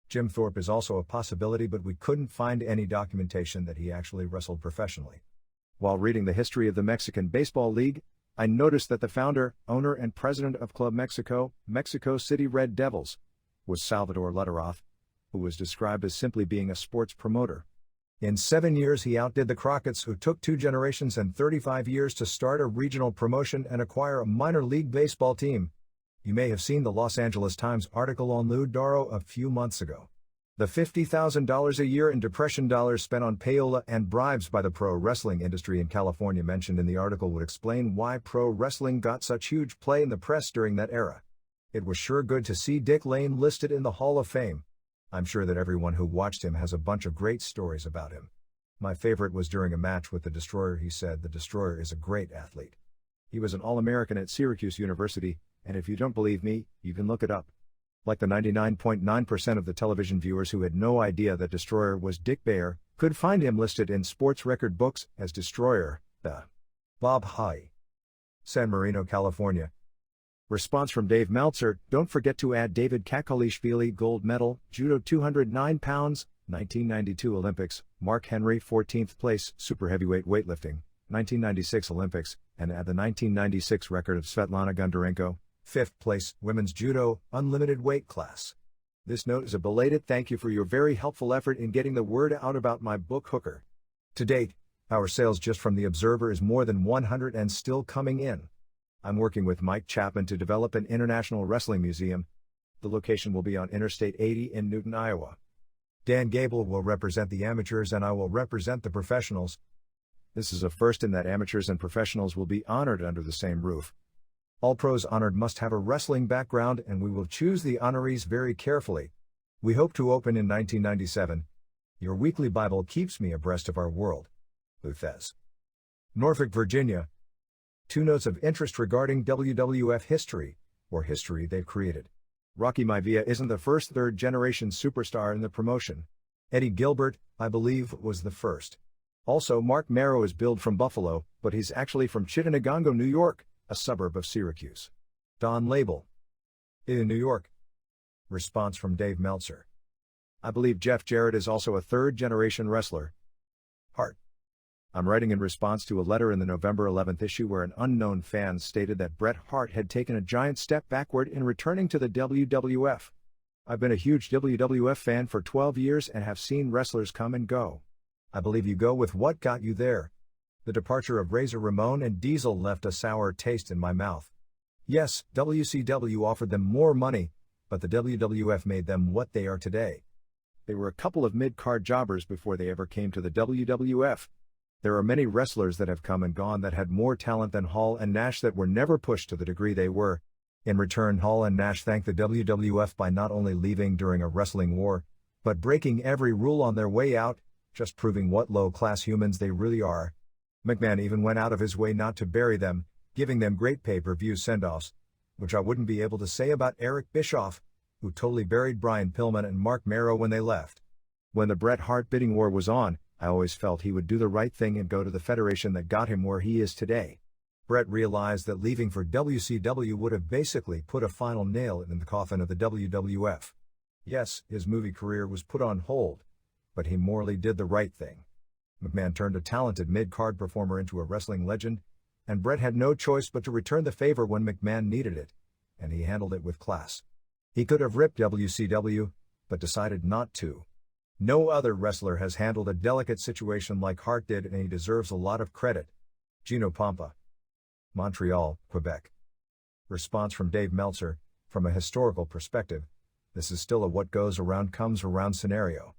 Jim Thorpe is also a possibility, but we couldn't find any documentation that he actually wrestled professionally. While reading the history of the Mexican Baseball League, I noticed that the founder, owner and president of Club Mexico, Mexico City Red Devils, was Salvador Lutteroth, who was described as simply being a sports promoter. In 7 years he outdid the Crockett's, who took 2 generations and 35 years to start a regional promotion and acquire a minor league baseball team. You may have seen the Los Angeles Times article on Lou Darrow a few months ago. The $50,000 a year in Depression dollars spent on payola and bribes by the pro wrestling industry in California mentioned in the article would explain why pro wrestling got such huge play in the press during that era. It was sure good to see Dick Lane listed in the Hall of Fame. I'm sure that everyone who watched him has a bunch of great stories about him. My favorite was during a match with the Destroyer. He said the Destroyer is a great athlete. He was an All-American at Syracuse University, and if you don't believe me, you can look it up. Like the 99.9% of the television viewers who had no idea that Destroyer was Dick Bayer, could find him listed in sports record books as Destroyer, the Bob High. San Marino, California. Response from Dave Meltzer, don't forget to add David Kakalishvili, gold medal, judo 209 pounds, 1992 Olympics, Mark Henry 14th place, super heavyweight weightlifting, 1996 Olympics, and add the 1996 record of Svetlana Gundarenko, 5th place, women's judo, unlimited weight class. This note is a belated thank you for your very helpful effort in getting the word out about my book Hooker. To date, our sales just from the Observer is more than 100 and still coming in. I'm working with Mike Chapman to develop an international wrestling museum. The location will be on Interstate 80 in Newton, Iowa. Dan Gable will represent the amateurs and I will represent the professionals. This is a first in that amateurs and professionals will be honored under the same roof. All pros honored must have a wrestling background and we will choose the honorees very carefully. We hope to open in 1997. Your weekly Bible keeps me abreast of our world. Luthez. Norfolk, Virginia. 2 notes of interest regarding WWF history, or history they've created. Rocky Maivia isn't the first third-generation superstar in the promotion. Eddie Gilbert, I believe, was the first. Also, Mark Marrow is billed from Buffalo, but he's actually from Chittanagongo, New York, a suburb of Syracuse. Don Label. In New York. Response from Dave Meltzer. I believe Jeff Jarrett is also a third-generation wrestler. Hart. I'm writing in response to a letter in the November 11th issue where an unknown fan stated that Bret Hart had taken a giant step backward in returning to the WWF. I've been a huge WWF fan for 12 years and have seen wrestlers come and go. I believe you go with what got you there. The departure of Razor Ramon and Diesel left a sour taste in my mouth. Yes, WCW offered them more money, but the WWF made them what they are today. They were a couple of mid-card jobbers before they ever came to the WWF. There are many wrestlers that have come and gone that had more talent than Hall and Nash that were never pushed to the degree they were. In return, Hall and Nash thanked the WWF by not only leaving during a wrestling war, but breaking every rule on their way out, just proving what low-class humans they really are. McMahon even went out of his way not to bury them, giving them great pay-per-view send-offs, which I wouldn't be able to say about Eric Bischoff, who totally buried Brian Pillman and Mark Mero when they left. When the Bret Hart bidding war was on, I always felt he would do the right thing and go to the federation that got him where he is today. Bret realized that leaving for WCW would have basically put a final nail in the coffin of the WWF. Yes, his movie career was put on hold, but he morally did the right thing. McMahon turned a talented mid-card performer into a wrestling legend, and Bret had no choice but to return the favor when McMahon needed it, and he handled it with class. He could have ripped WCW, but decided not to. No other wrestler has handled a delicate situation like Hart did, and he deserves a lot of credit. Gino Pompa. Montreal, Quebec. Response from Dave Meltzer: from a historical perspective, this is still a what goes around comes around scenario.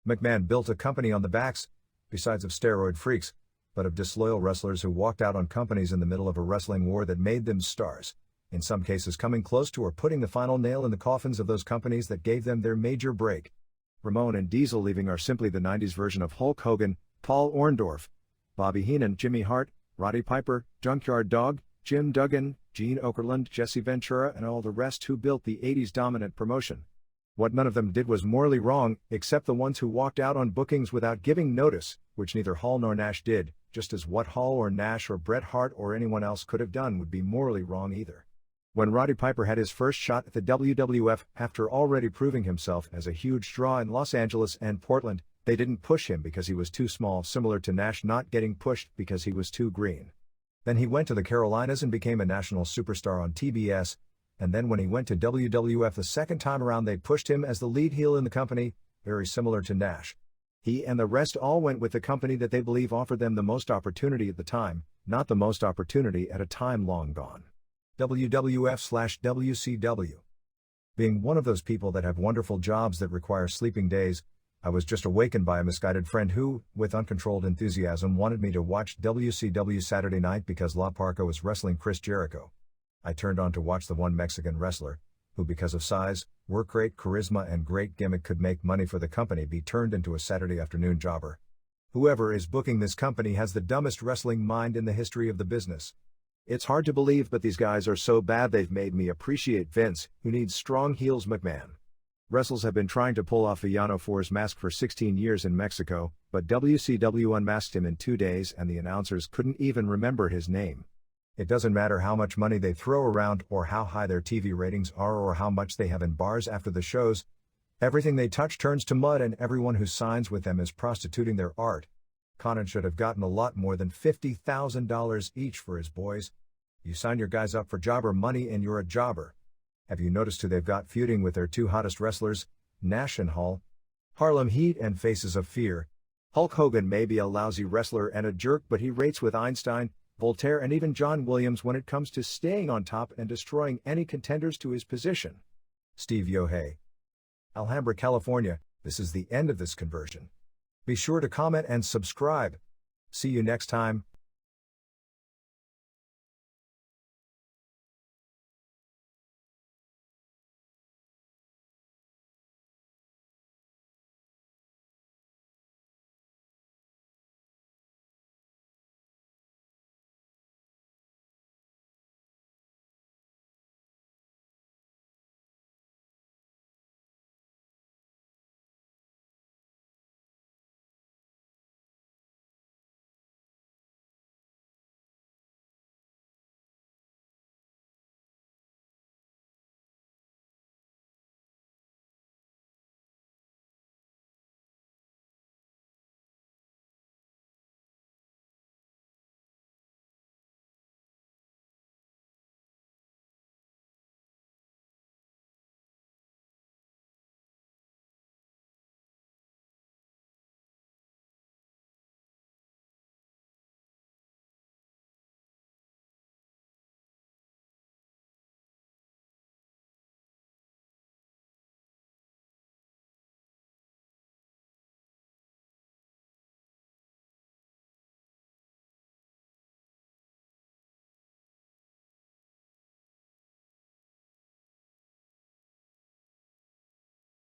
McMahon built a company on the backs, besides of steroid freaks, but of disloyal wrestlers who walked out on companies in the middle of a wrestling war that made them stars, in some cases coming close to or putting the final nail in the coffins of those companies that gave them their major break. Ramon and Diesel leaving are simply the 90s version of Hulk Hogan, Paul Orndorff, Bobby Heenan, Jimmy Hart, Roddy Piper, Junkyard Dog, Jim Duggan, Gene Okerlund, Jesse Ventura, and all the rest who built the 80s dominant promotion. What none of them did was morally wrong, except the ones who walked out on bookings without giving notice, which neither Hall nor Nash did, just as what Hall or Nash or Bret Hart or anyone else could have done would be morally wrong either. When Roddy Piper had his first shot at the WWF after already proving himself as a huge draw in Los Angeles and Portland, they didn't push him because he was too small, similar to Nash not getting pushed because he was too green. Then he went to the Carolinas and became a national superstar on TBS, and then when he went to WWF the second time around they pushed him as the lead heel in the company, very similar to Nash. He and the rest all went with the company that they believe offered them the most opportunity at the time, not the most opportunity at a time long gone. WWF/WCW. Being one of those people that have wonderful jobs that require sleeping days, I was just awakened by a misguided friend who, with uncontrolled enthusiasm, wanted me to watch WCW Saturday night because La Parka was wrestling Chris Jericho. I turned on to watch the one Mexican wrestler, who because of size, work rate, charisma and great gimmick could make money for the company, be turned into a Saturday afternoon jobber. Whoever is booking this company has the dumbest wrestling mind in the history of the business. It's hard to believe, but these guys are so bad they've made me appreciate Vince, who needs strong heels McMahon. Wrestlers have been trying to pull off Villano 4's mask for 16 years in Mexico, but WCW unmasked him in 2 days and the announcers couldn't even remember his name. It doesn't matter how much money they throw around or how high their TV ratings are or how much they have in bars after the shows. Everything they touch turns to mud, and everyone who signs with them is prostituting their art. Conan should have gotten a lot more than $50,000 each for his boys. You sign your guys up for jobber money and you're a jobber. Have you noticed who they've got feuding with their two hottest wrestlers, Nash and Hall? Harlem Heat and Faces of Fear. Hulk Hogan may be a lousy wrestler and a jerk, but he rates with Einstein, Voltaire and even John Williams when it comes to staying on top and destroying any contenders to his position. Steve Yohei. Alhambra, California. This is the end of this conversion. Be sure to comment and subscribe. See you next time.